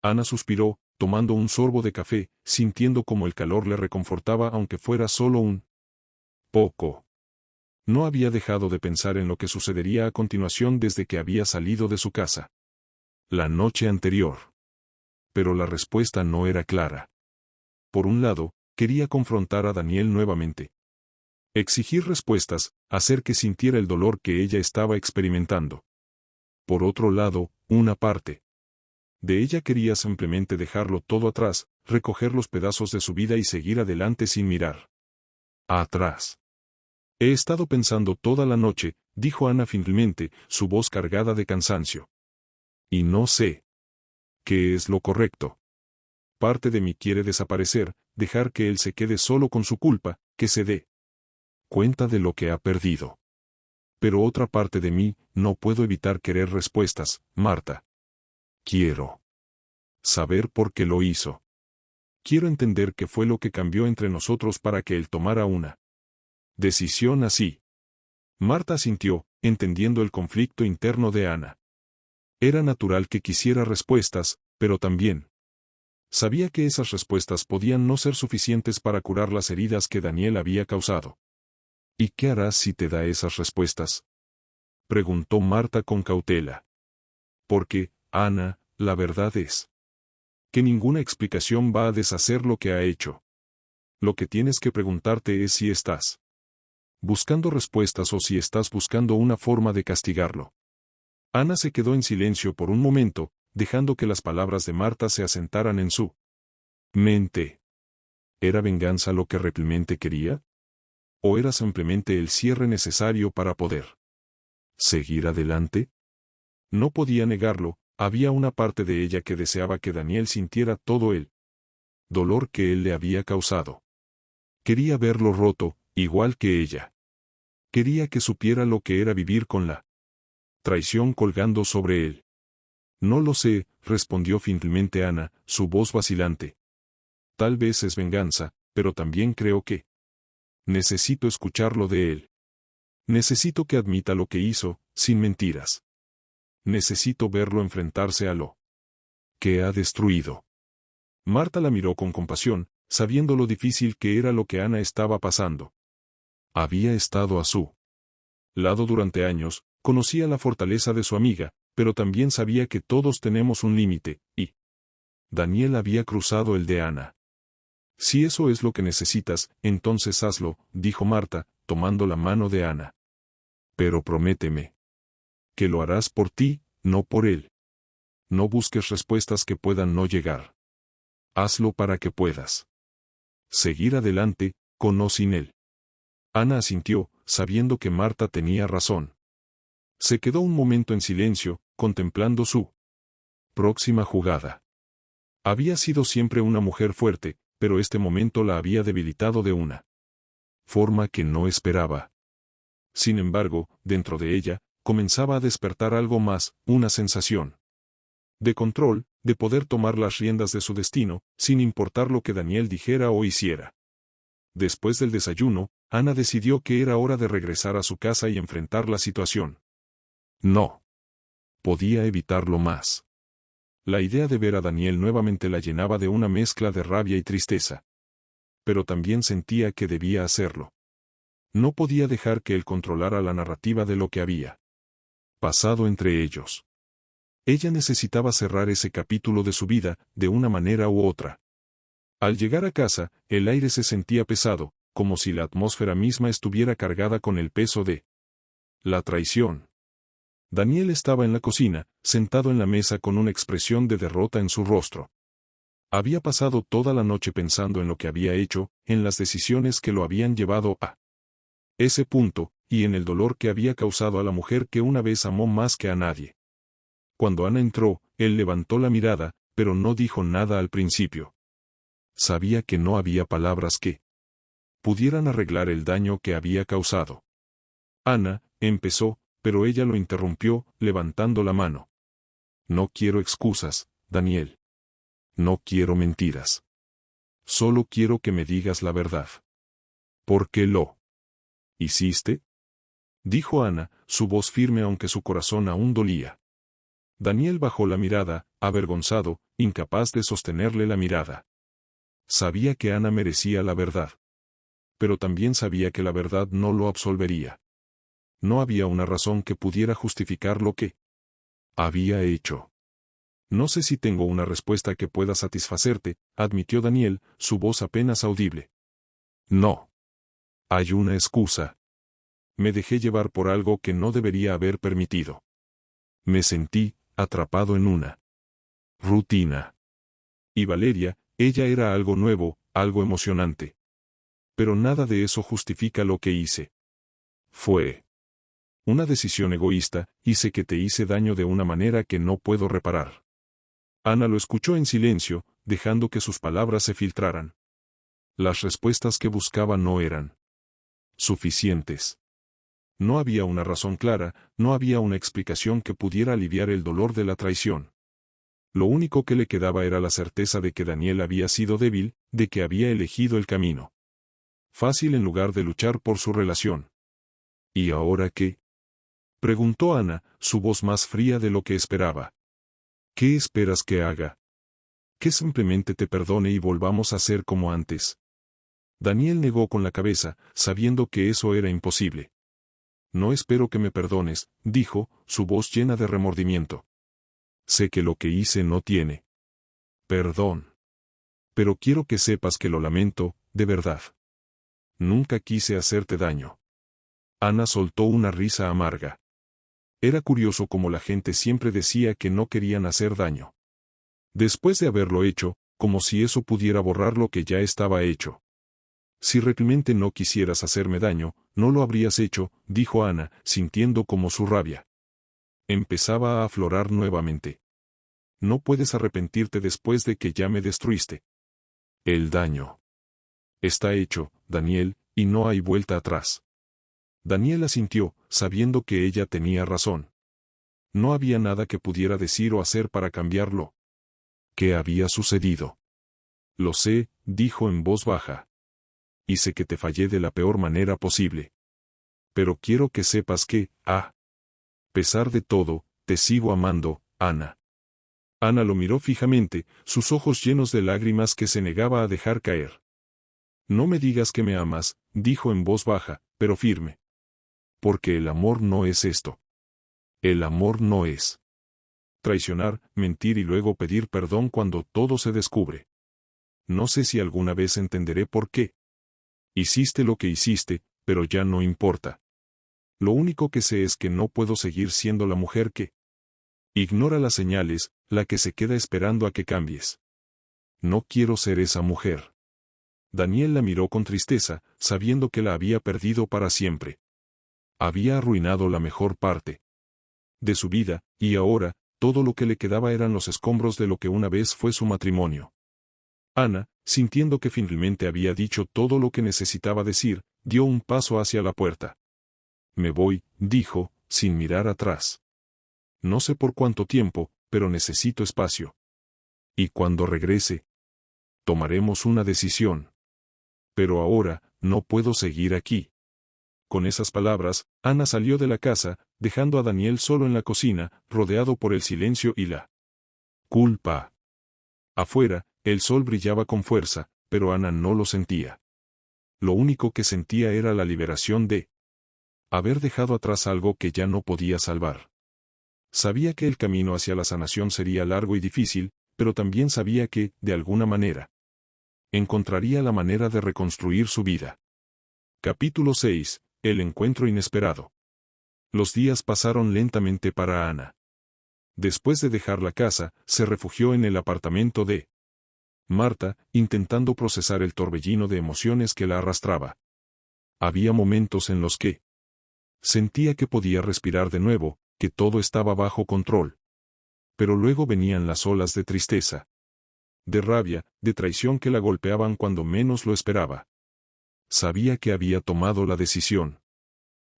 Ana suspiró, tomando un sorbo de café, sintiendo como el calor le reconfortaba aunque fuera solo un poco. No había dejado de pensar en lo que sucedería a continuación desde que había salido de su casa la noche anterior. Pero la respuesta no era clara. Por un lado, quería confrontar a Daniel nuevamente. Exigir respuestas, hacer que sintiera el dolor que ella estaba experimentando. Por otro lado, una parte de ella quería simplemente dejarlo todo atrás, recoger los pedazos de su vida y seguir adelante sin mirar atrás. He estado pensando toda la noche, dijo Ana finalmente, su voz cargada de cansancio. Y no sé qué es lo correcto. Parte de mí quiere desaparecer, dejar que él se quede solo con su culpa, que se dé cuenta de lo que ha perdido. Pero otra parte de mí, no puedo evitar querer respuestas, Marta. Quiero saber por qué lo hizo. Quiero entender qué fue lo que cambió entre nosotros para que él tomara una decisión así. Marta asintió, entendiendo el conflicto interno de Ana. Era natural que quisiera respuestas, pero también sabía que esas respuestas podían no ser suficientes para curar las heridas que Daniel había causado. ¿Y qué harás si te da esas respuestas?, preguntó Marta con cautela. Porque, Ana, la verdad es que ninguna explicación va a deshacer lo que ha hecho. Lo que tienes que preguntarte es si estás buscando respuestas o si estás buscando una forma de castigarlo. Ana se quedó en silencio por un momento, dejando que las palabras de Marta se asentaran en su mente. ¿Era venganza lo que realmente quería? ¿O era simplemente el cierre necesario para poder seguir adelante? No podía negarlo, había una parte de ella que deseaba que Daniel sintiera todo el dolor que él le había causado. Quería verlo roto, igual que ella. Quería que supiera lo que era vivir con la traición colgando sobre él. No lo sé, respondió finalmente Ana, su voz vacilante. Tal vez es venganza, pero también creo que necesito escucharlo de él. Necesito que admita lo que hizo, sin mentiras. Necesito verlo enfrentarse a lo que ha destruido. Marta la miró con compasión, sabiendo lo difícil que era lo que Ana estaba pasando. Había estado a su lado durante años, conocía la fortaleza de su amiga, pero también sabía que todos tenemos un límite, y Daniel había cruzado el de Ana. Si eso es lo que necesitas, entonces hazlo, dijo Marta, tomando la mano de Ana. Pero prométeme que lo harás por ti, no por él. No busques respuestas que puedan no llegar. Hazlo para que puedas seguir adelante, con o sin él. Ana asintió, sabiendo que Marta tenía razón. Se quedó un momento en silencio, contemplando su próxima jugada. Había sido siempre una mujer fuerte, pero este momento la había debilitado de una forma que no esperaba. Sin embargo, dentro de ella, comenzaba a despertar algo más, una sensación de control, de poder tomar las riendas de su destino, sin importar lo que Daniel dijera o hiciera. Después del desayuno, Ana decidió que era hora de regresar a su casa y enfrentar la situación. No podía evitarlo más. La idea de ver a Daniel nuevamente la llenaba de una mezcla de rabia y tristeza. Pero también sentía que debía hacerlo. No podía dejar que él controlara la narrativa de lo que había pasado entre ellos. Ella necesitaba cerrar ese capítulo de su vida, de una manera u otra. Al llegar a casa, el aire se sentía pesado, como si la atmósfera misma estuviera cargada con el peso de la traición. Daniel estaba en la cocina, sentado en la mesa con una expresión de derrota en su rostro. Había pasado toda la noche pensando en lo que había hecho, en las decisiones que lo habían llevado a ese punto, y en el dolor que había causado a la mujer que una vez amó más que a nadie. Cuando Ana entró, él levantó la mirada, pero no dijo nada al principio. Sabía que no había palabras que pudieran arreglar el daño que había causado. Ana, empezó, pero ella lo interrumpió, levantando la mano. No quiero excusas, Daniel. No quiero mentiras. Solo quiero que me digas la verdad. ¿Por qué lo hiciste? Dijo Ana, su voz firme aunque su corazón aún dolía. Daniel bajó la mirada, avergonzado, incapaz de sostenerle la mirada. Sabía que Ana merecía la verdad. Pero también sabía que la verdad no lo absolvería. No había una razón que pudiera justificar lo que había hecho. No sé si tengo una respuesta que pueda satisfacerte, admitió Daniel, su voz apenas audible. No. Hay una excusa. Me dejé llevar por algo que no debería haber permitido. Me sentí atrapado en una rutina. Y Valeria, ella era algo nuevo, algo emocionante. Pero nada de eso justifica lo que hice. Fue una decisión egoísta, y sé que te hice daño de una manera que no puedo reparar. Ana lo escuchó en silencio, dejando que sus palabras se filtraran. Las respuestas que buscaba no eran suficientes. No había una razón clara, no había una explicación que pudiera aliviar el dolor de la traición. Lo único que le quedaba era la certeza de que Daniel había sido débil, de que había elegido el camino fácil en lugar de luchar por su relación. ¿Y ahora qué? Preguntó Ana, su voz más fría de lo que esperaba. ¿Qué esperas que haga? Que simplemente te perdone y volvamos a ser como antes. Daniel negó con la cabeza, sabiendo que eso era imposible. No espero que me perdones, dijo, su voz llena de remordimiento. Sé que lo que hice no tiene perdón. Pero quiero que sepas que lo lamento, de verdad. Nunca quise hacerte daño. Ana soltó una risa amarga. Era curioso cómo la gente siempre decía que no querían hacer daño. Después de haberlo hecho, como si eso pudiera borrar lo que ya estaba hecho. Si realmente no quisieras hacerme daño, no lo habrías hecho, dijo Ana, sintiendo como su rabia empezaba a aflorar nuevamente. No puedes arrepentirte después de que ya me destruiste. El daño está hecho, Daniel, y no hay vuelta atrás. Daniel asintió, sabiendo que ella tenía razón. No había nada que pudiera decir o hacer para cambiarlo. ¿Qué había sucedido? Lo sé, dijo en voz baja. Y sé que te fallé de la peor manera posible. Pero quiero que sepas que, a pesar de todo, te sigo amando, Ana. Ana lo miró fijamente, sus ojos llenos de lágrimas que se negaba a dejar caer. No me digas que me amas, dijo en voz baja, pero firme. Porque el amor no es esto. El amor no es traicionar, mentir y luego pedir perdón cuando todo se descubre. No sé si alguna vez entenderé por qué. Hiciste lo que hiciste, pero ya no importa. Lo único que sé es que no puedo seguir siendo la mujer que ignora las señales, la que se queda esperando a que cambies. No quiero ser esa mujer. Daniel la miró con tristeza, sabiendo que la había perdido para siempre. Había arruinado la mejor parte de su vida, y ahora, todo lo que le quedaba eran los escombros de lo que una vez fue su matrimonio. Ana, sintiendo que finalmente había dicho todo lo que necesitaba decir, dio un paso hacia la puerta. Me voy, dijo, sin mirar atrás. No sé por cuánto tiempo, pero necesito espacio. Y cuando regrese, tomaremos una decisión. Pero ahora, no puedo seguir aquí. Con esas palabras, Ana salió de la casa, dejando a Daniel solo en la cocina, rodeado por el silencio y la culpa. Afuera, el sol brillaba con fuerza, pero Ana no lo sentía. Lo único que sentía era la liberación de haber dejado atrás algo que ya no podía salvar. Sabía que el camino hacia la sanación sería largo y difícil, pero también sabía que, de alguna manera, encontraría la manera de reconstruir su vida. Capítulo 6. El encuentro inesperado. Los días pasaron lentamente para Ana. Después de dejar la casa, se refugió en el apartamento de Marta, intentando procesar el torbellino de emociones que la arrastraba. Había momentos en los que sentía que podía respirar de nuevo, que todo estaba bajo control. Pero luego venían las olas de tristeza, de rabia, de traición que la golpeaban cuando menos lo esperaba. Sabía que había tomado la decisión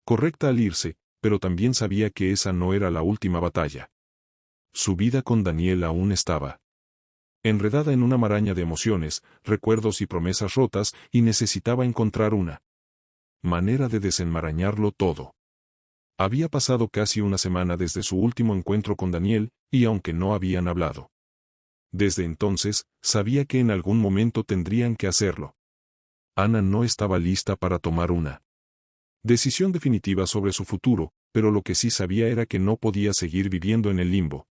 correcta al irse, pero también sabía que esa no era la última batalla. Su vida con Daniel aún estaba enredada en una maraña de emociones, recuerdos y promesas rotas, y necesitaba encontrar una manera de desenmarañarlo todo. Había pasado casi una semana desde su último encuentro con Daniel, y aunque no habían hablado desde entonces, sabía que en algún momento tendrían que hacerlo. Ana no estaba lista para tomar una decisión definitiva sobre su futuro, pero lo que sí sabía era que no podía seguir viviendo en el limbo.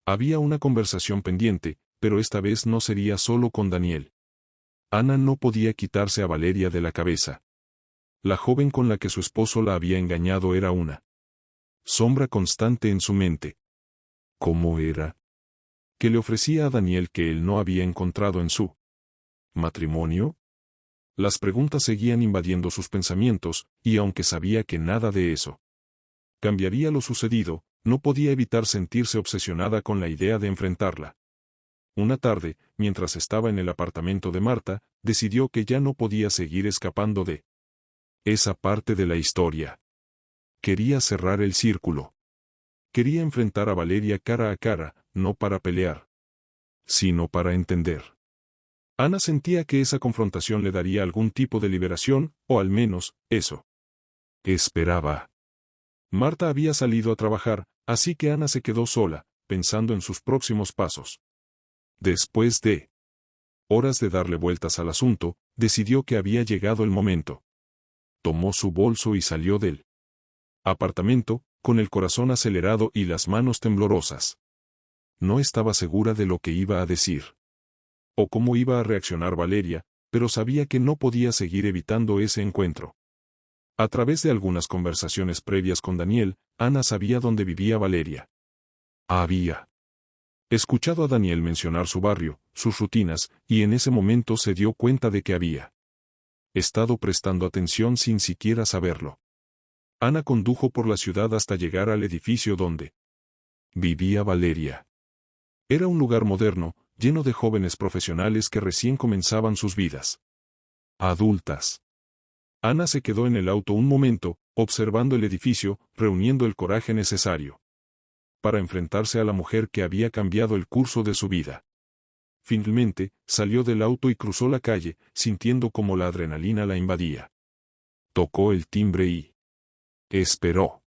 Había una conversación pendiente, pero esta vez no sería solo con Daniel. Ana no podía quitarse a Valeria de la cabeza. La joven con la que su esposo la había engañado era una sombra constante en su mente. ¿Cómo era? ¿Qué le ofrecía a Daniel que él no había encontrado en su matrimonio? Las preguntas seguían invadiendo sus pensamientos, y aunque sabía que nada de eso cambiaría lo sucedido, no podía evitar sentirse obsesionada con la idea de enfrentarla. Una tarde, mientras estaba en el apartamento de Marta, decidió que ya no podía seguir escapando de esa parte de la historia. Quería cerrar el círculo. Quería enfrentar a Valeria cara a cara, no para pelear, sino para entender. Ana sentía que esa confrontación le daría algún tipo de liberación, o al menos, eso esperaba. Marta había salido a trabajar, así que Ana se quedó sola, pensando en sus próximos pasos. Después de horas de darle vueltas al asunto, decidió que había llegado el momento. Tomó su bolso y salió del apartamento, con el corazón acelerado y las manos temblorosas. No estaba segura de lo que iba a decir o cómo iba a reaccionar Valeria, pero sabía que no podía seguir evitando ese encuentro. A través de algunas conversaciones previas con Daniel, Ana sabía dónde vivía Valeria. Había escuchado a Daniel mencionar su barrio, sus rutinas, y en ese momento se dio cuenta de que había estado prestando atención sin siquiera saberlo. Ana condujo por la ciudad hasta llegar al edificio donde vivía Valeria. Era un lugar moderno, lleno de jóvenes profesionales que recién comenzaban sus vidas adultas. Ana se quedó en el auto un momento, observando el edificio, reuniendo el coraje necesario para enfrentarse a la mujer que había cambiado el curso de su vida. Finalmente, salió del auto y cruzó la calle, sintiendo como la adrenalina la invadía. Tocó el timbre y esperó.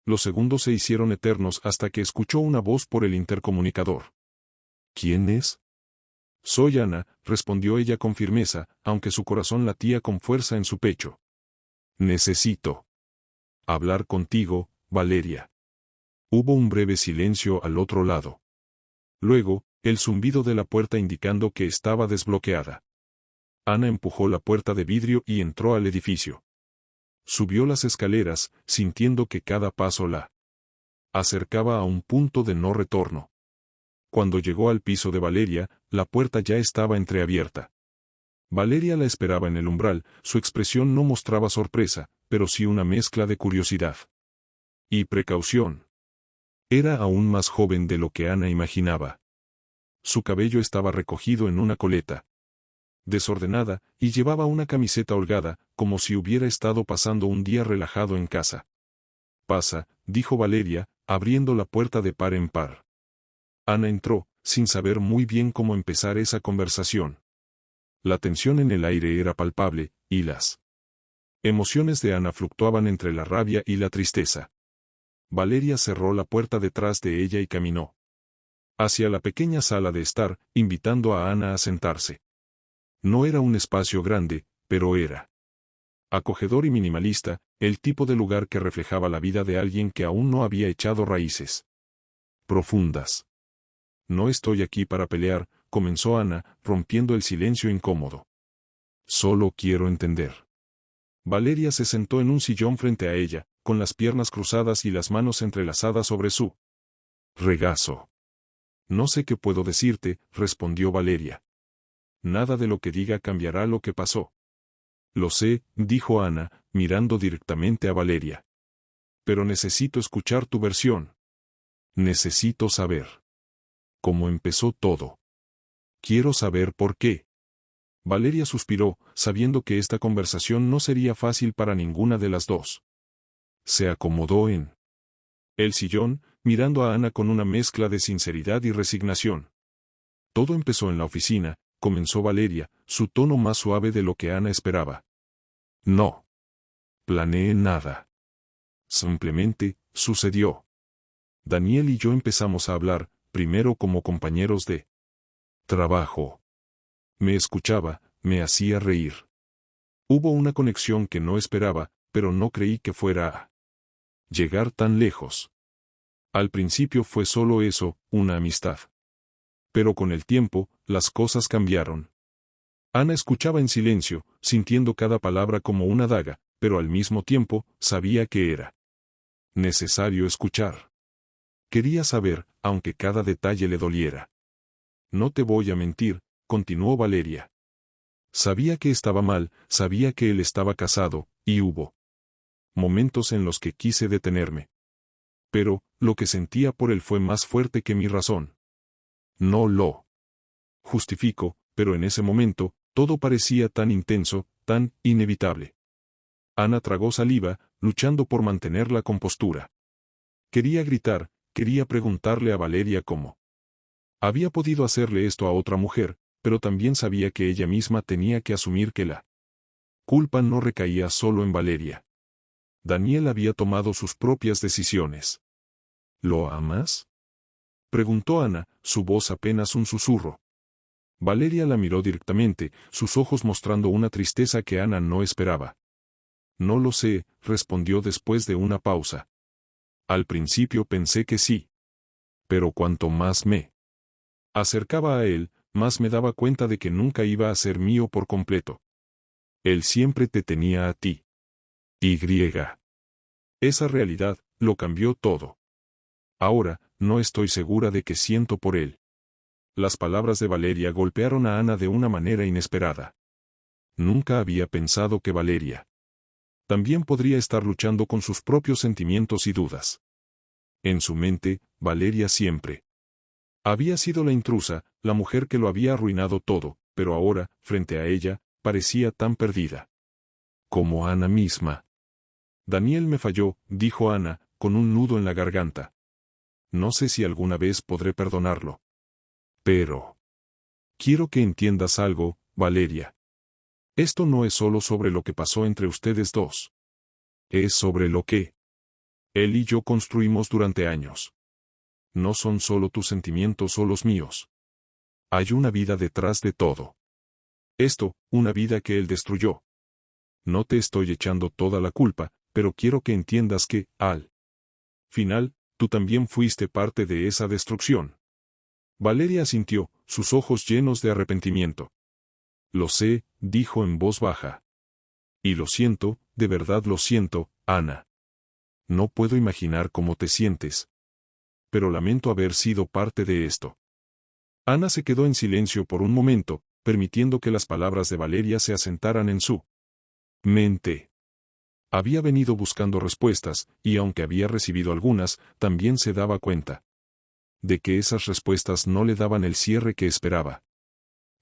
Los segundos se hicieron eternos hasta que escuchó una voz por el intercomunicador. ¿Quién es? Soy Ana, respondió ella con firmeza, aunque su corazón latía con fuerza en su pecho. Necesito hablar contigo, Valeria. Hubo un breve silencio al otro lado. Luego, el zumbido de la puerta indicando que estaba desbloqueada. Ana empujó la puerta de vidrio y entró al edificio. Subió las escaleras, sintiendo que cada paso la acercaba a un punto de no retorno. Cuando llegó al piso de Valeria, la puerta ya estaba entreabierta. Valeria la esperaba en el umbral, su expresión no mostraba sorpresa, pero sí una mezcla de curiosidad y precaución. Era aún más joven de lo que Ana imaginaba. Su cabello estaba recogido en una coleta desordenada, y llevaba una camiseta holgada, como si hubiera estado pasando un día relajado en casa. «Pasa», dijo Valeria, abriendo la puerta de par en par. Ana entró, sin saber muy bien cómo empezar esa conversación. La tensión en el aire era palpable, y las emociones de Ana fluctuaban entre la rabia y la tristeza. Valeria cerró la puerta detrás de ella y caminó hacia la pequeña sala de estar, invitando a Ana a sentarse. No era un espacio grande, pero era acogedor y minimalista, el tipo de lugar que reflejaba la vida de alguien que aún no había echado raíces profundas. «No estoy aquí para pelear», comenzó Ana, rompiendo el silencio incómodo. «Solo quiero entender». Valeria se sentó en un sillón frente a ella, con las piernas cruzadas y las manos entrelazadas sobre su regazo. «No sé qué puedo decirte», respondió Valeria. «Nada de lo que diga cambiará lo que pasó». «Lo sé», dijo Ana, mirando directamente a Valeria. «Pero necesito escuchar tu versión. Necesito saber cómo empezó todo. Quiero saber por qué». Valeria suspiró, sabiendo que esta conversación no sería fácil para ninguna de las dos. Se acomodó en el sillón, mirando a Ana con una mezcla de sinceridad y resignación. «Todo empezó en la oficina», comenzó Valeria, su tono más suave de lo que Ana esperaba. «No planeé nada. Simplemente, sucedió. Daniel y yo empezamos a hablar, primero como compañeros de trabajo. Me escuchaba, me hacía reír. Hubo una conexión que no esperaba, pero no creí que fuera a llegar tan lejos. Al principio fue solo eso, una amistad. Pero con el tiempo, las cosas cambiaron». Ana escuchaba en silencio, sintiendo cada palabra como una daga, pero al mismo tiempo, sabía que era necesario escuchar. Quería saber, aunque cada detalle le doliera. «No te voy a mentir», continuó Valeria. «Sabía que estaba mal, sabía que él estaba casado, y hubo momentos en los que quise detenerme. Pero, lo que sentía por él fue más fuerte que mi razón. No lo justifico, pero en ese momento, todo parecía tan intenso, tan inevitable». Ana tragó saliva, luchando por mantener la compostura. Quería gritar, quería preguntarle a Valeria cómo había podido hacerle esto a otra mujer, pero también sabía que ella misma tenía que asumir que la culpa no recaía solo en Valeria. Daniel había tomado sus propias decisiones. «¿Lo amas?», preguntó Ana, su voz apenas un susurro. Valeria la miró directamente, sus ojos mostrando una tristeza que Ana no esperaba. «No lo sé», respondió después de una pausa. «Al principio pensé que sí. Pero cuanto más me acercaba a él, más me daba cuenta de que nunca iba a ser mío por completo. Él siempre te tenía a ti. Y. Esa realidad lo cambió todo. Ahora, no estoy segura de qué siento por él». Las palabras de Valeria golpearon a Ana de una manera inesperada. Nunca había pensado que Valeria también podría estar luchando con sus propios sentimientos y dudas. En su mente, Valeria siempre había sido la intrusa, la mujer que lo había arruinado todo, pero ahora, frente a ella, parecía tan perdida como Ana misma. «Daniel me falló», dijo Ana, con un nudo en la garganta. «No sé si alguna vez podré perdonarlo. Pero quiero que entiendas algo, Valeria. Esto no es solo sobre lo que pasó entre ustedes dos. Es sobre lo que él y yo construimos durante años. No son solo tus sentimientos o los míos. Hay una vida detrás de todo. Esto, una vida que él destruyó. No te estoy echando toda la culpa, pero quiero que entiendas que, al final, tú también fuiste parte de esa destrucción». Valeria asintió, sus ojos llenos de arrepentimiento. «Lo sé», dijo en voz baja. «Y lo siento, de verdad lo siento, Ana. No puedo imaginar cómo te sientes. Pero lamento haber sido parte de esto». Ana se quedó en silencio por un momento, permitiendo que las palabras de Valeria se asentaran en su mente. Había venido buscando respuestas, y aunque había recibido algunas, también se daba cuenta de que esas respuestas no le daban el cierre que esperaba.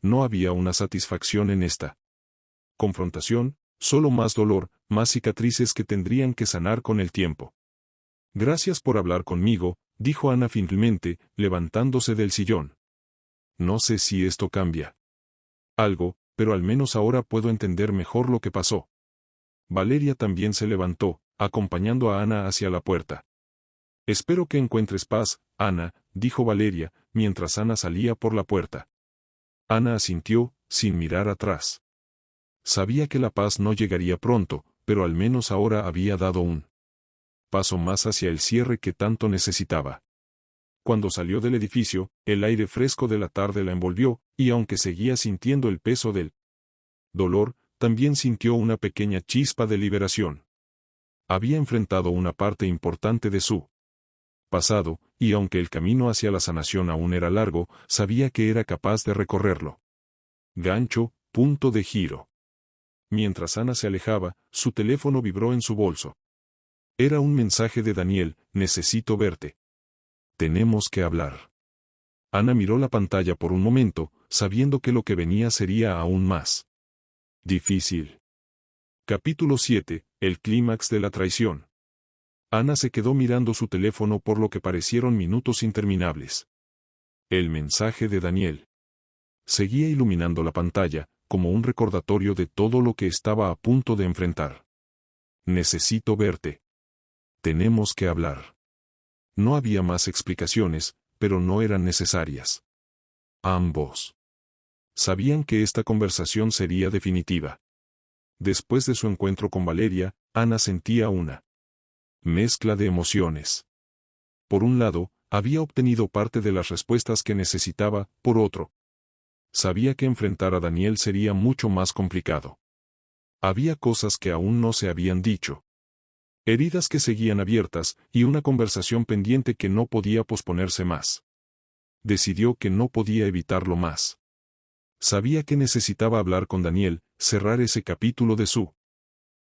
No había una satisfacción en esta confrontación, solo más dolor, más cicatrices que tendrían que sanar con el tiempo. Gracias por hablar conmigo, dijo Ana finalmente, levantándose del sillón. No sé si esto cambia algo, pero al menos ahora puedo entender mejor lo que pasó. Valeria también se levantó, acompañando a Ana hacia la puerta. Espero que encuentres paz, Ana, dijo Valeria, mientras Ana salía por la puerta. Ana asintió, sin mirar atrás. Sabía que la paz no llegaría pronto, pero al menos ahora había dado un paso más hacia el cierre que tanto necesitaba. Cuando salió del edificio, el aire fresco de la tarde la envolvió, y aunque seguía sintiendo el peso del dolor, también sintió una pequeña chispa de liberación. Había enfrentado una parte importante de su pasado, y aunque el camino hacia la sanación aún era largo, sabía que era capaz de recorrerlo. Gancho, punto de giro. Mientras Ana se alejaba, su teléfono vibró en su bolso. Era un mensaje de Daniel: necesito verte. Tenemos que hablar. Ana miró la pantalla por un momento, sabiendo que lo que venía sería aún más difícil. Capítulo 7. El clímax de la traición. Ana se quedó mirando su teléfono por lo que parecieron minutos interminables. El mensaje de Daniel seguía iluminando la pantalla, como un recordatorio de todo lo que estaba a punto de enfrentar. Necesito verte. Tenemos que hablar. No había más explicaciones, pero no eran necesarias. Ambos sabían que esta conversación sería definitiva. Después de su encuentro con Valeria, Ana sentía una mezcla de emociones. Por un lado, había obtenido parte de las respuestas que necesitaba, por otro, sabía que enfrentar a Daniel sería mucho más complicado. Había cosas que aún no se habían dicho. Heridas que seguían abiertas, y una conversación pendiente que no podía posponerse más. Decidió que no podía evitarlo más. Sabía que necesitaba hablar con Daniel, cerrar ese capítulo de su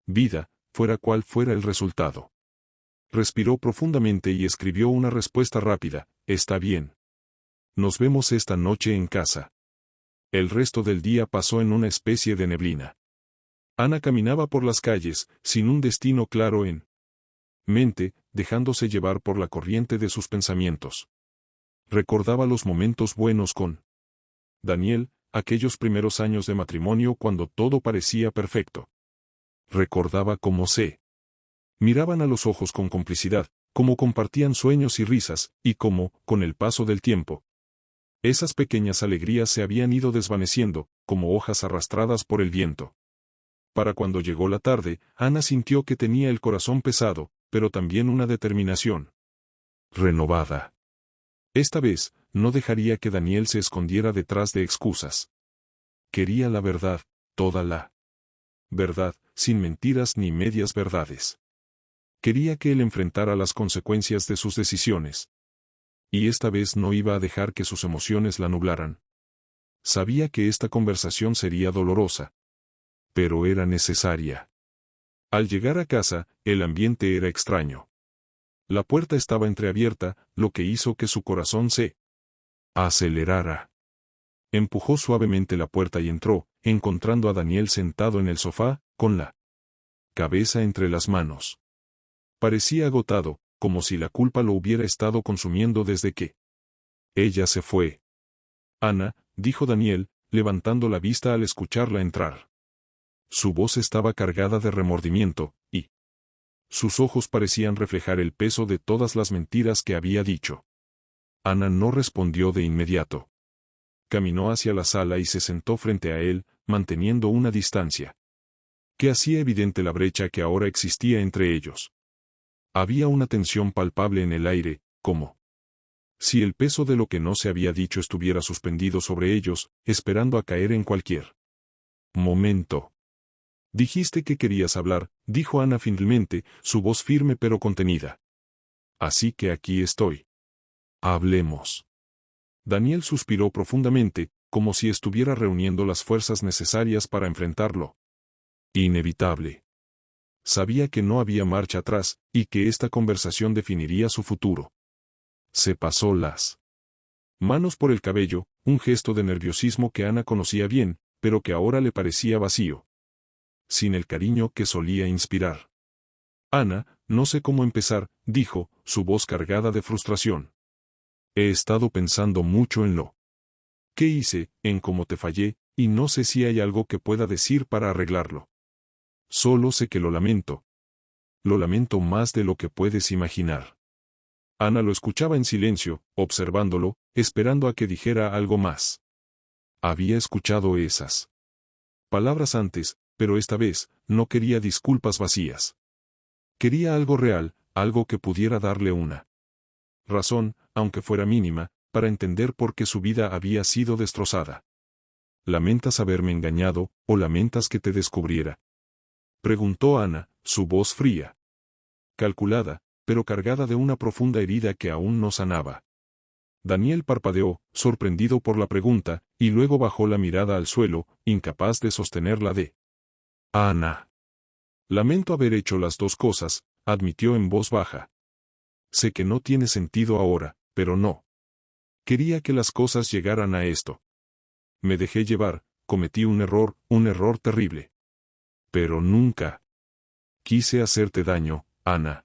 vida, fuera cual fuera el resultado. Respiró profundamente y escribió una respuesta rápida: está bien. Nos vemos esta noche en casa. El resto del día pasó en una especie de neblina. Ana caminaba por las calles, sin un destino claro en mente, dejándose llevar por la corriente de sus pensamientos. Recordaba los momentos buenos con Daniel, aquellos primeros años de matrimonio cuando todo parecía perfecto. Recordaba cómo se miraban a los ojos con complicidad, cómo compartían sueños y risas, y cómo, con el paso del tiempo, esas pequeñas alegrías se habían ido desvaneciendo, como hojas arrastradas por el viento. Para cuando llegó la tarde, Ana sintió que tenía el corazón pesado, pero también una determinación renovada. Esta vez, no dejaría que Daniel se escondiera detrás de excusas. Quería la verdad, toda la verdad, sin mentiras ni medias verdades. Quería que él enfrentara las consecuencias de sus decisiones. Y esta vez no iba a dejar que sus emociones la nublaran. Sabía que esta conversación sería dolorosa. Pero era necesaria. Al llegar a casa, el ambiente era extraño. La puerta estaba entreabierta, lo que hizo que su corazón se acelerara. Empujó suavemente la puerta y entró, encontrando a Daniel sentado en el sofá, con la cabeza entre las manos. Parecía agotado, como si la culpa lo hubiera estado consumiendo desde que ella se fue. Ana, dijo Daniel, levantando la vista al escucharla entrar. Su voz estaba cargada de remordimiento, y sus ojos parecían reflejar el peso de todas las mentiras que había dicho. Ana no respondió de inmediato. Caminó hacia la sala y se sentó frente a él, manteniendo una distancia que hacía evidente la brecha que ahora existía entre ellos. Había una tensión palpable en el aire, como si el peso de lo que no se había dicho estuviera suspendido sobre ellos, esperando a caer en cualquier momento. Dijiste que querías hablar, dijo Ana finalmente, su voz firme pero contenida. Así que aquí estoy. Hablemos. Daniel suspiró profundamente, como si estuviera reuniendo las fuerzas necesarias para enfrentarlo. Inevitable. Sabía que no había marcha atrás, y que esta conversación definiría su futuro. Se pasó las manos por el cabello, un gesto de nerviosismo que Ana conocía bien, pero que ahora le parecía vacío. Sin el cariño que solía inspirar. Ana, no sé cómo empezar, dijo, su voz cargada de frustración. He estado pensando mucho en lo que hice, en cómo te fallé, y no sé si hay algo que pueda decir para arreglarlo. Solo sé que lo lamento. Lo lamento más de lo que puedes imaginar. Ana lo escuchaba en silencio, observándolo, esperando a que dijera algo más. Había escuchado esas palabras antes, pero esta vez, no quería disculpas vacías. Quería algo real, algo que pudiera darle una razón, aunque fuera mínima, para entender por qué su vida había sido destrozada. ¿Lamentas haberme engañado, o lamentas que te descubriera? Preguntó Ana, su voz fría. Calculada, pero cargada de una profunda herida que aún no sanaba. Daniel parpadeó, sorprendido por la pregunta, y luego bajó la mirada al suelo, incapaz de sostenerla de Ana. Lamento haber hecho las dos cosas, admitió en voz baja. Sé que no tiene sentido ahora, pero no. Quería que las cosas llegaran a esto. Me dejé llevar, cometí un error terrible. Pero nunca quise hacerte daño, Ana.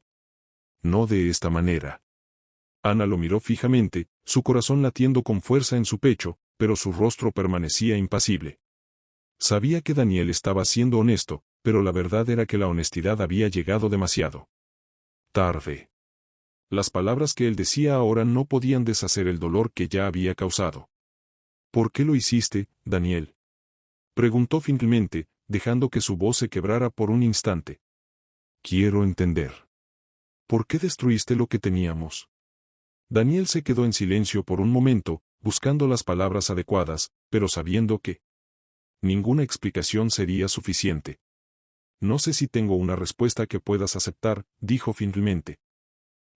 No de esta manera. Ana lo miró fijamente, su corazón latiendo con fuerza en su pecho, pero su rostro permanecía impasible. Sabía que Daniel estaba siendo honesto, pero la verdad era que la honestidad había llegado demasiado tarde. Las palabras que él decía ahora no podían deshacer el dolor que ya había causado. ¿Por qué lo hiciste, Daniel? Preguntó finalmente, dejando que su voz se quebrara por un instante. Quiero entender. ¿Por qué destruiste lo que teníamos? Daniel se quedó en silencio por un momento, buscando las palabras adecuadas, pero sabiendo que ninguna explicación sería suficiente. No sé si tengo una respuesta que puedas aceptar, dijo finalmente.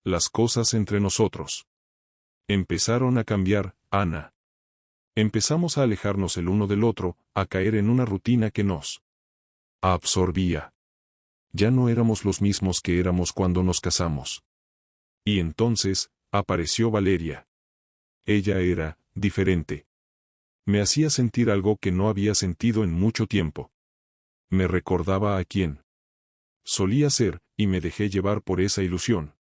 Las cosas entre nosotros empezaron a cambiar, Ana. Empezamos a alejarnos el uno del otro, a caer en una rutina que nos absorbía. Ya no éramos los mismos que éramos cuando nos casamos. Y entonces, apareció Valeria. Ella era diferente. Me hacía sentir algo que no había sentido en mucho tiempo. Me recordaba a quién solía ser, y me dejé llevar por esa ilusión.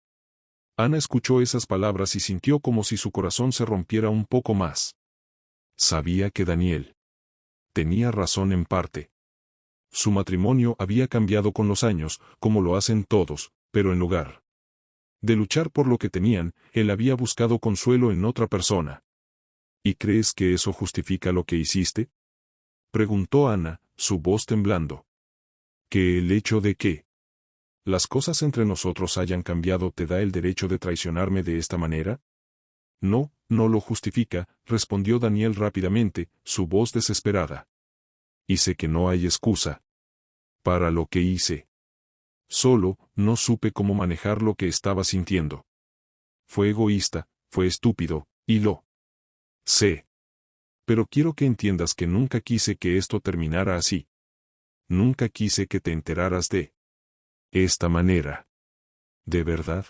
Ana escuchó esas palabras y sintió como si su corazón se rompiera un poco más. Sabía que Daniel tenía razón en parte. Su matrimonio había cambiado con los años, como lo hacen todos, pero en lugar de luchar por lo que tenían, él había buscado consuelo en otra persona. ¿Y crees que eso justifica lo que hiciste? Preguntó Ana, su voz temblando. ¿Que el hecho de que las cosas entre nosotros hayan cambiado te da el derecho de traicionarme de esta manera? No, no lo justifica, respondió Daniel rápidamente, su voz desesperada. Y sé que no hay excusa para lo que hice. Solo, no supe cómo manejar lo que estaba sintiendo. Fue egoísta, fue estúpido, y lo sé. Pero quiero que entiendas que nunca quise que esto terminara así. Nunca quise que te enteraras de esta manera. ¿De verdad?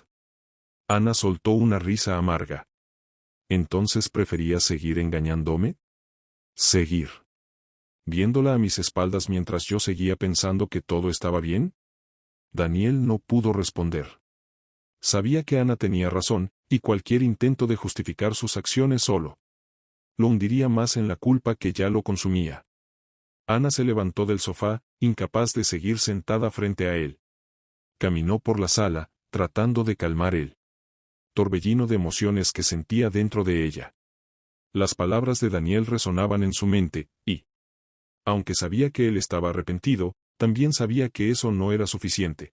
Ana soltó una risa amarga. ¿Entonces preferías seguir engañándome? Seguir viéndola a mis espaldas mientras yo seguía pensando que todo estaba bien? Daniel no pudo responder. Sabía que Ana tenía razón, y cualquier intento de justificar sus acciones solo lo hundiría más en la culpa que ya lo consumía. Ana se levantó del sofá, incapaz de seguir sentada frente a él. Caminó por la sala, tratando de calmar el torbellino de emociones que sentía dentro de ella. Las palabras de Daniel resonaban en su mente, y, aunque sabía que él estaba arrepentido, también sabía que eso no era suficiente.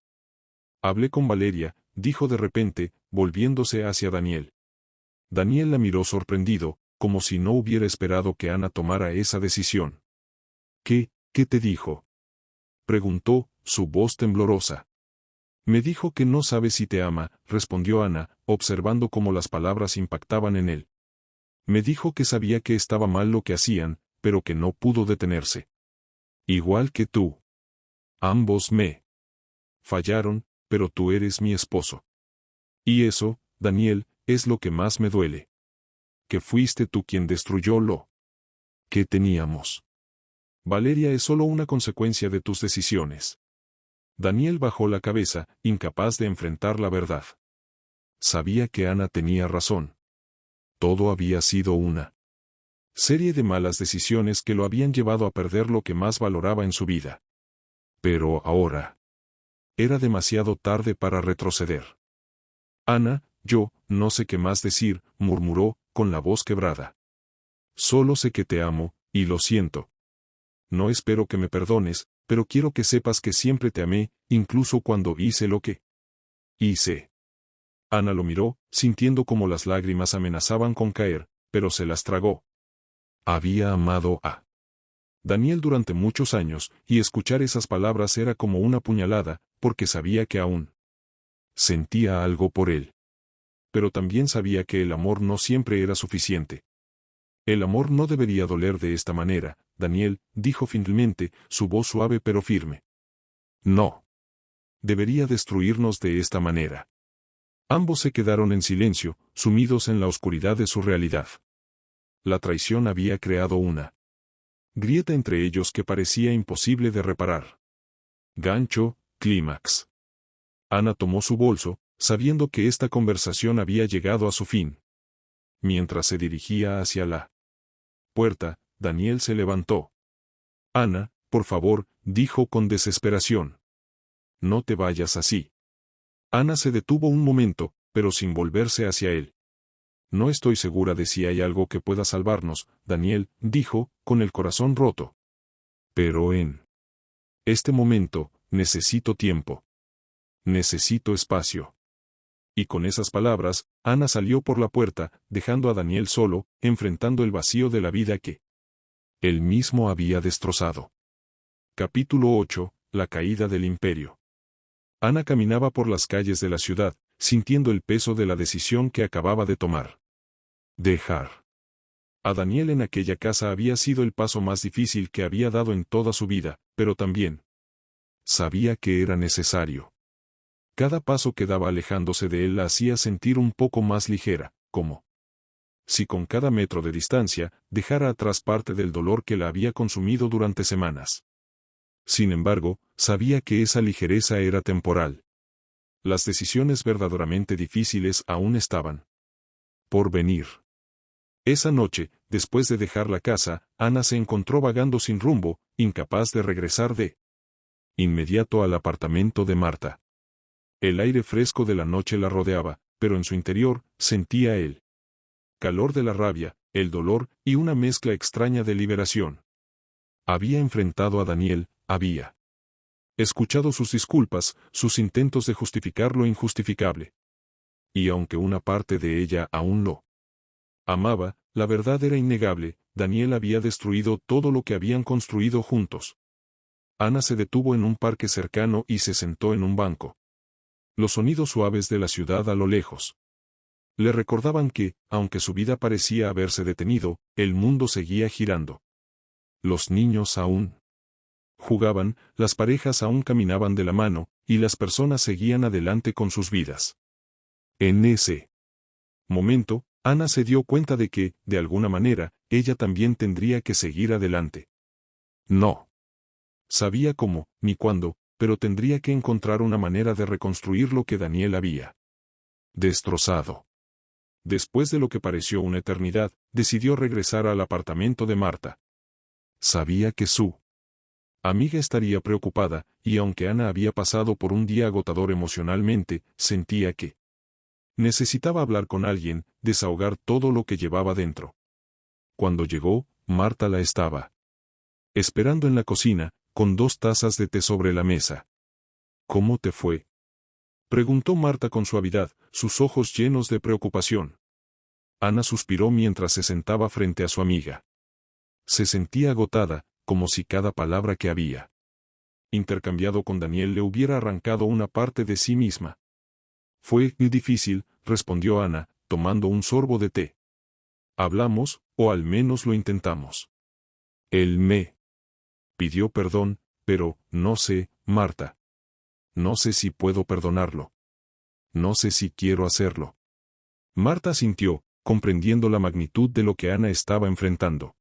Hablé con Valeria, dijo de repente, volviéndose hacia Daniel. Daniel la miró sorprendido, como si no hubiera esperado que Ana tomara esa decisión. ¿Qué te dijo? Preguntó, su voz temblorosa. Me dijo que no sabe si te ama, respondió Ana, observando cómo las palabras impactaban en él. Me dijo que sabía que estaba mal lo que hacían, pero que no pudo detenerse. Igual que tú. Ambos me fallaron, pero tú eres mi esposo. Y eso, Daniel, es lo que más me duele. Que fuiste tú quien destruyó lo que teníamos. Valeria es solo una consecuencia de tus decisiones. Daniel bajó la cabeza, incapaz de enfrentar la verdad. Sabía que Ana tenía razón. Todo había sido una serie de malas decisiones que lo habían llevado a perder lo que más valoraba en su vida. Pero ahora era demasiado tarde para retroceder. Ana, yo, no sé qué más decir, murmuró, con la voz quebrada. Solo sé que te amo, y lo siento. No espero que me perdones, pero quiero que sepas que siempre te amé, incluso cuando hice lo que hice. Ana lo miró, sintiendo como las lágrimas amenazaban con caer, pero se las tragó. Había amado a Daniel durante muchos años, y escuchar esas palabras era como una puñalada, porque sabía que aún sentía algo por él. Pero también sabía que el amor no siempre era suficiente. El amor no debería doler de esta manera, Daniel, dijo finalmente, su voz suave pero firme. No. Debería destruirnos de esta manera. Ambos se quedaron en silencio, sumidos en la oscuridad de su realidad. La traición había creado una grieta entre ellos que parecía imposible de reparar. Gancho, clímax. Ana tomó su bolso, sabiendo que esta conversación había llegado a su fin. Mientras se dirigía hacia la puerta, Daniel se levantó. Ana, por favor, dijo con desesperación. No te vayas así. Ana se detuvo un momento, pero sin volverse hacia él. No estoy segura de si hay algo que pueda salvarnos, Daniel, dijo, con el corazón roto. Pero en este momento, necesito tiempo. Necesito espacio. Y con esas palabras, Ana salió por la puerta, dejando a Daniel solo, enfrentando el vacío de la vida que él mismo había destrozado. Capítulo 8. La caída del imperio. Ana caminaba por las calles de la ciudad, sintiendo el peso de la decisión que acababa de tomar. Dejar a Daniel en aquella casa había sido el paso más difícil que había dado en toda su vida, pero también sabía que era necesario. Cada paso que daba alejándose de él la hacía sentir un poco más ligera, como si con cada metro de distancia dejara atrás parte del dolor que la había consumido durante semanas. Sin embargo, sabía que esa ligereza era temporal. Las decisiones verdaderamente difíciles aún estaban por venir. Esa noche, después de dejar la casa, Ana se encontró vagando sin rumbo, incapaz de regresar de inmediato al apartamento de Marta. El aire fresco de la noche la rodeaba, pero en su interior, sentía el calor de la rabia, el dolor, y una mezcla extraña de liberación. Había enfrentado a Daniel, había escuchado sus disculpas, sus intentos de justificar lo injustificable. Y aunque una parte de ella aún lo amaba, la verdad era innegable, Daniel había destruido todo lo que habían construido juntos. Ana se detuvo en un parque cercano y se sentó en un banco. Los sonidos suaves de la ciudad a lo lejos le recordaban que, aunque su vida parecía haberse detenido, el mundo seguía girando. Los niños aún jugaban, las parejas aún caminaban de la mano, y las personas seguían adelante con sus vidas. En ese momento, Ana se dio cuenta de que, de alguna manera, ella también tendría que seguir adelante. No sabía cómo, ni cuándo, pero tendría que encontrar una manera de reconstruir lo que Daniel había destrozado. Después de lo que pareció una eternidad, decidió regresar al apartamento de Marta. Sabía que su amiga estaría preocupada, y aunque Ana había pasado por un día agotador emocionalmente, sentía que necesitaba hablar con alguien, desahogar todo lo que llevaba dentro. Cuando llegó, Marta la estaba esperando en la cocina, con 2 tazas de té sobre la mesa. ¿Cómo te fue?, preguntó Marta con suavidad, sus ojos llenos de preocupación. Ana suspiró mientras se sentaba frente a su amiga. Se sentía agotada, como si cada palabra que había intercambiado con Daniel le hubiera arrancado una parte de sí misma. Fue difícil, respondió Ana, tomando un sorbo de té. Hablamos, o al menos lo intentamos. Él me pidió perdón, pero, no sé, Marta. No sé si puedo perdonarlo. No sé si quiero hacerlo. Marta asintió, comprendiendo la magnitud de lo que Ana estaba enfrentando.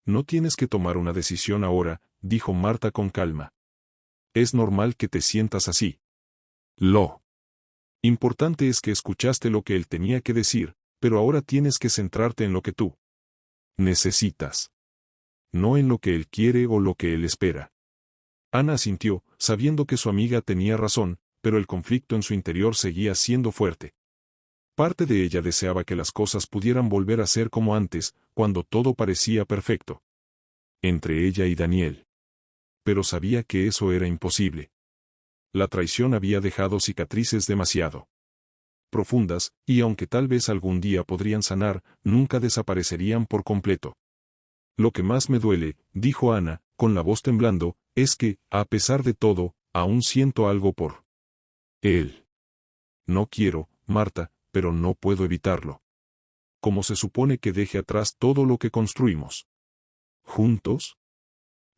No tienes que tomar una decisión ahora, dijo Marta con calma. Es normal que te sientas así. Lo importante es que escuchaste lo que él tenía que decir, pero ahora tienes que centrarte en lo que tú necesitas. No en lo que él quiere o lo que él espera. Ana asintió, sabiendo que su amiga tenía razón, pero el conflicto en su interior seguía siendo fuerte. Parte de ella deseaba que las cosas pudieran volver a ser como antes, cuando todo parecía perfecto entre ella y Daniel. Pero sabía que eso era imposible. La traición había dejado cicatrices demasiado profundas, y aunque tal vez algún día podrían sanar, nunca desaparecerían por completo. Lo que más me duele, dijo Ana, con la voz temblando, es que, a pesar de todo, aún siento algo por él. No quiero, Marta, pero no puedo evitarlo. ¿Cómo se supone que deje atrás todo lo que construimos juntos?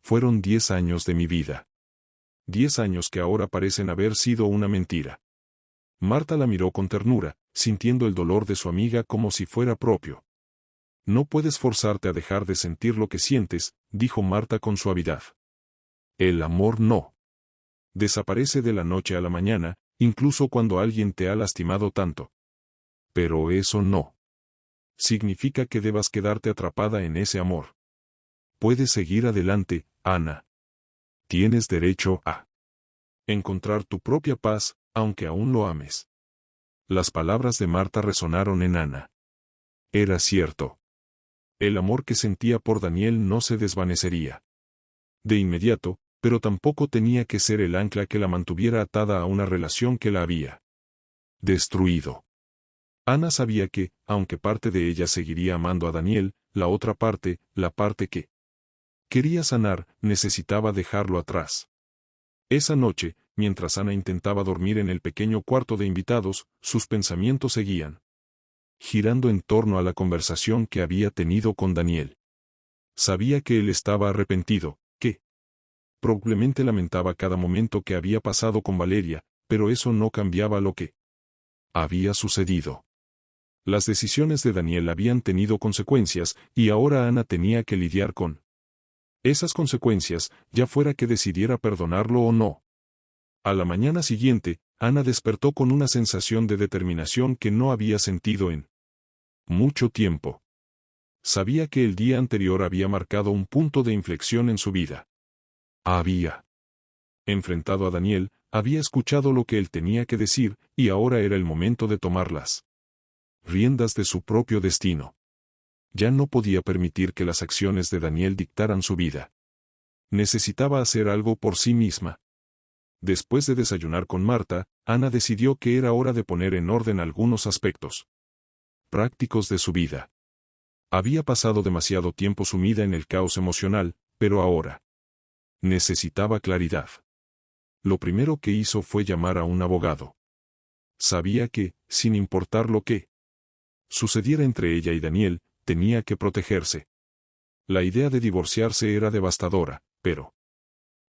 Fueron 10 años de mi vida. 10 años que ahora parecen haber sido una mentira. Marta la miró con ternura, sintiendo el dolor de su amiga como si fuera propio. No puedes forzarte a dejar de sentir lo que sientes, dijo Marta con suavidad. El amor no desaparece de la noche a la mañana, incluso cuando alguien te ha lastimado tanto. Pero eso no significa que debas quedarte atrapada en ese amor. Puedes seguir adelante, Ana. Tienes derecho a encontrar tu propia paz, aunque aún lo ames. Las palabras de Marta resonaron en Ana. Era cierto. El amor que sentía por Daniel no se desvanecería de inmediato, pero tampoco tenía que ser el ancla que la mantuviera atada a una relación que la había destruido. Ana sabía que, aunque parte de ella seguiría amando a Daniel, la otra parte, la parte que quería sanar, necesitaba dejarlo atrás. Esa noche, mientras Ana intentaba dormir en el pequeño cuarto de invitados, sus pensamientos seguían girando en torno a la conversación que había tenido con Daniel. Sabía que él estaba arrepentido, que probablemente lamentaba cada momento que había pasado con Valeria, pero eso no cambiaba lo que había sucedido. Las decisiones de Daniel habían tenido consecuencias, y ahora Ana tenía que lidiar con esas consecuencias, ya fuera que decidiera perdonarlo o no. A la mañana siguiente, Ana despertó con una sensación de determinación que no había sentido en mucho tiempo. Sabía que el día anterior había marcado un punto de inflexión en su vida. Había enfrentado a Daniel, había escuchado lo que él tenía que decir, y ahora era el momento de tomar las riendas de su propio destino. Ya no podía permitir que las acciones de Daniel dictaran su vida. Necesitaba hacer algo por sí misma. Después de desayunar con Marta, Ana decidió que era hora de poner en orden algunos aspectos prácticos de su vida. Había pasado demasiado tiempo sumida en el caos emocional, pero ahora necesitaba claridad. Lo primero que hizo fue llamar a un abogado. Sabía que, sin importar lo que sucediera entre ella y Daniel, tenía que protegerse. La idea de divorciarse era devastadora, pero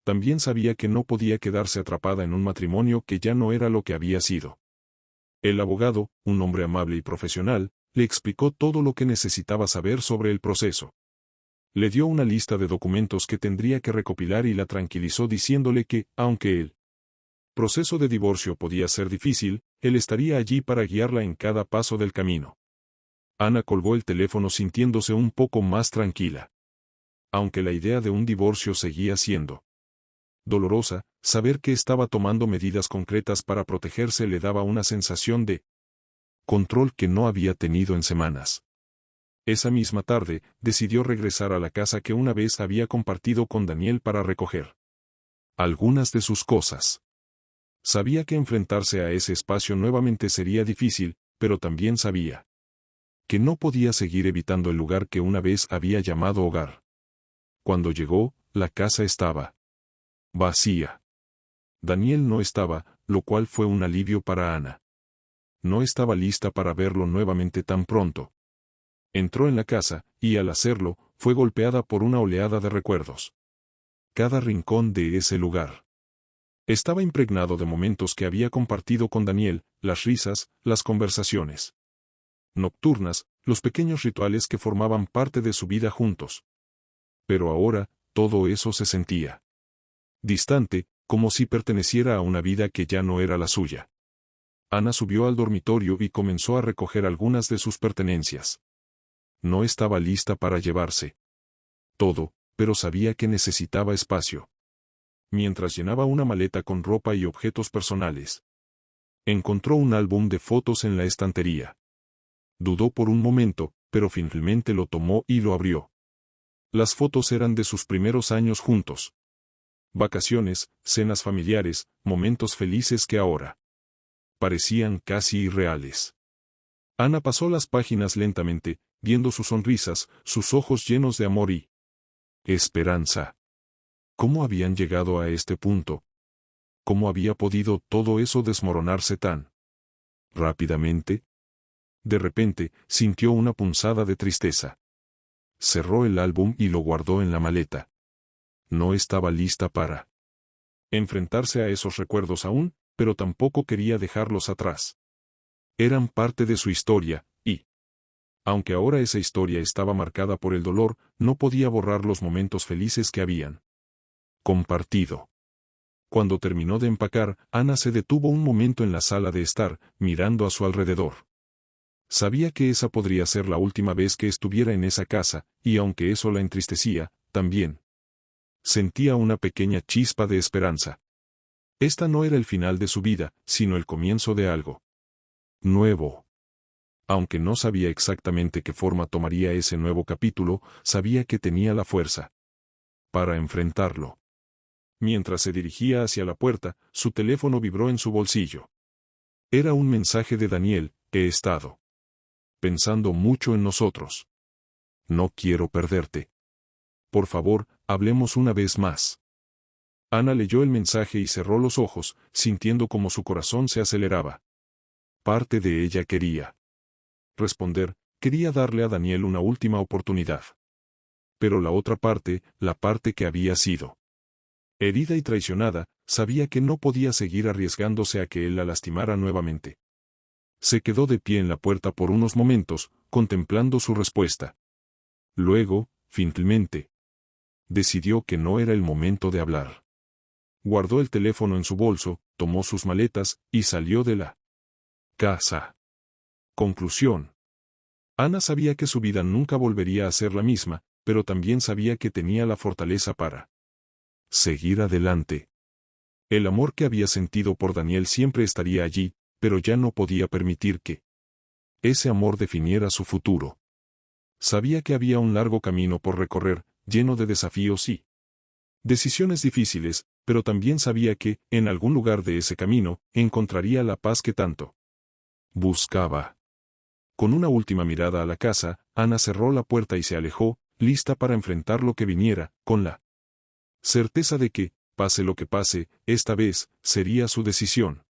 también sabía que no podía quedarse atrapada en un matrimonio que ya no era lo que había sido. El abogado, un hombre amable y profesional, le explicó todo lo que necesitaba saber sobre el proceso. Le dio una lista de documentos que tendría que recopilar y la tranquilizó diciéndole que, aunque el proceso de divorcio podía ser difícil, él estaría allí para guiarla en cada paso del camino. Ana colgó el teléfono sintiéndose un poco más tranquila. Aunque la idea de un divorcio seguía siendo dolorosa, saber que estaba tomando medidas concretas para protegerse le daba una sensación de control que no había tenido en semanas. Esa misma tarde, decidió regresar a la casa que una vez había compartido con Daniel para recoger algunas de sus cosas. Sabía que enfrentarse a ese espacio nuevamente sería difícil, pero también sabía que no podía seguir evitando el lugar que una vez había llamado hogar. Cuando llegó, la casa estaba vacía. Daniel no estaba, lo cual fue un alivio para Ana. No estaba lista para verlo nuevamente tan pronto. Entró en la casa, y al hacerlo, fue golpeada por una oleada de recuerdos. Cada rincón de ese lugar estaba impregnado de momentos que había compartido con Daniel, las risas, las conversaciones nocturnas, los pequeños rituales que formaban parte de su vida juntos. Pero ahora, todo eso se sentía distante, como si perteneciera a una vida que ya no era la suya. Ana subió al dormitorio y comenzó a recoger algunas de sus pertenencias. No estaba lista para llevarse todo, pero sabía que necesitaba espacio. Mientras llenaba una maleta con ropa y objetos personales, encontró un álbum de fotos en la estantería. Dudó por un momento, pero finalmente lo tomó y lo abrió. Las fotos eran de sus primeros años juntos. Vacaciones, cenas familiares, momentos felices que ahora parecían casi irreales. Ana pasó las páginas lentamente, viendo sus sonrisas, sus ojos llenos de amor y esperanza. ¿Cómo habían llegado a este punto? ¿Cómo había podido todo eso desmoronarse tan rápidamente? De repente, sintió una punzada de tristeza. Cerró el álbum y lo guardó en la maleta. No estaba lista para enfrentarse a esos recuerdos aún, pero tampoco quería dejarlos atrás. Eran parte de su historia, y, aunque ahora esa historia estaba marcada por el dolor, no podía borrar los momentos felices que habían compartido. Cuando terminó de empacar, Ana se detuvo un momento en la sala de estar, mirando a su alrededor. Sabía que esa podría ser la última vez que estuviera en esa casa, y aunque eso la entristecía, también sentía una pequeña chispa de esperanza. Esta no era el final de su vida, sino el comienzo de algo nuevo. Aunque no sabía exactamente qué forma tomaría ese nuevo capítulo, sabía que tenía la fuerza para enfrentarlo. Mientras se dirigía hacia la puerta, su teléfono vibró en su bolsillo. Era un mensaje de Daniel: he estado pensando mucho en nosotros. No quiero perderte. Por favor, hablemos una vez más. Ana leyó el mensaje y cerró los ojos, sintiendo como su corazón se aceleraba. Parte de ella quería responder, quería darle a Daniel una última oportunidad. Pero la otra parte, la parte que había sido herida y traicionada, sabía que no podía seguir arriesgándose a que él la lastimara nuevamente. Se quedó de pie en la puerta por unos momentos, contemplando su respuesta. Luego, finalmente, decidió que no era el momento de hablar. Guardó el teléfono en su bolso, tomó sus maletas, y salió de la casa. Conclusión. Ana sabía que su vida nunca volvería a ser la misma, pero también sabía que tenía la fortaleza para seguir adelante. El amor que había sentido por Daniel siempre estaría allí, pero ya no podía permitir que ese amor definiera su futuro. Sabía que había un largo camino por recorrer, lleno de desafíos y decisiones difíciles, pero también sabía que, en algún lugar de ese camino, encontraría la paz que tanto buscaba. Con una última mirada a la casa, Ana cerró la puerta y se alejó, lista para enfrentar lo que viniera, con la certeza de que, pase lo que pase, esta vez, sería su decisión.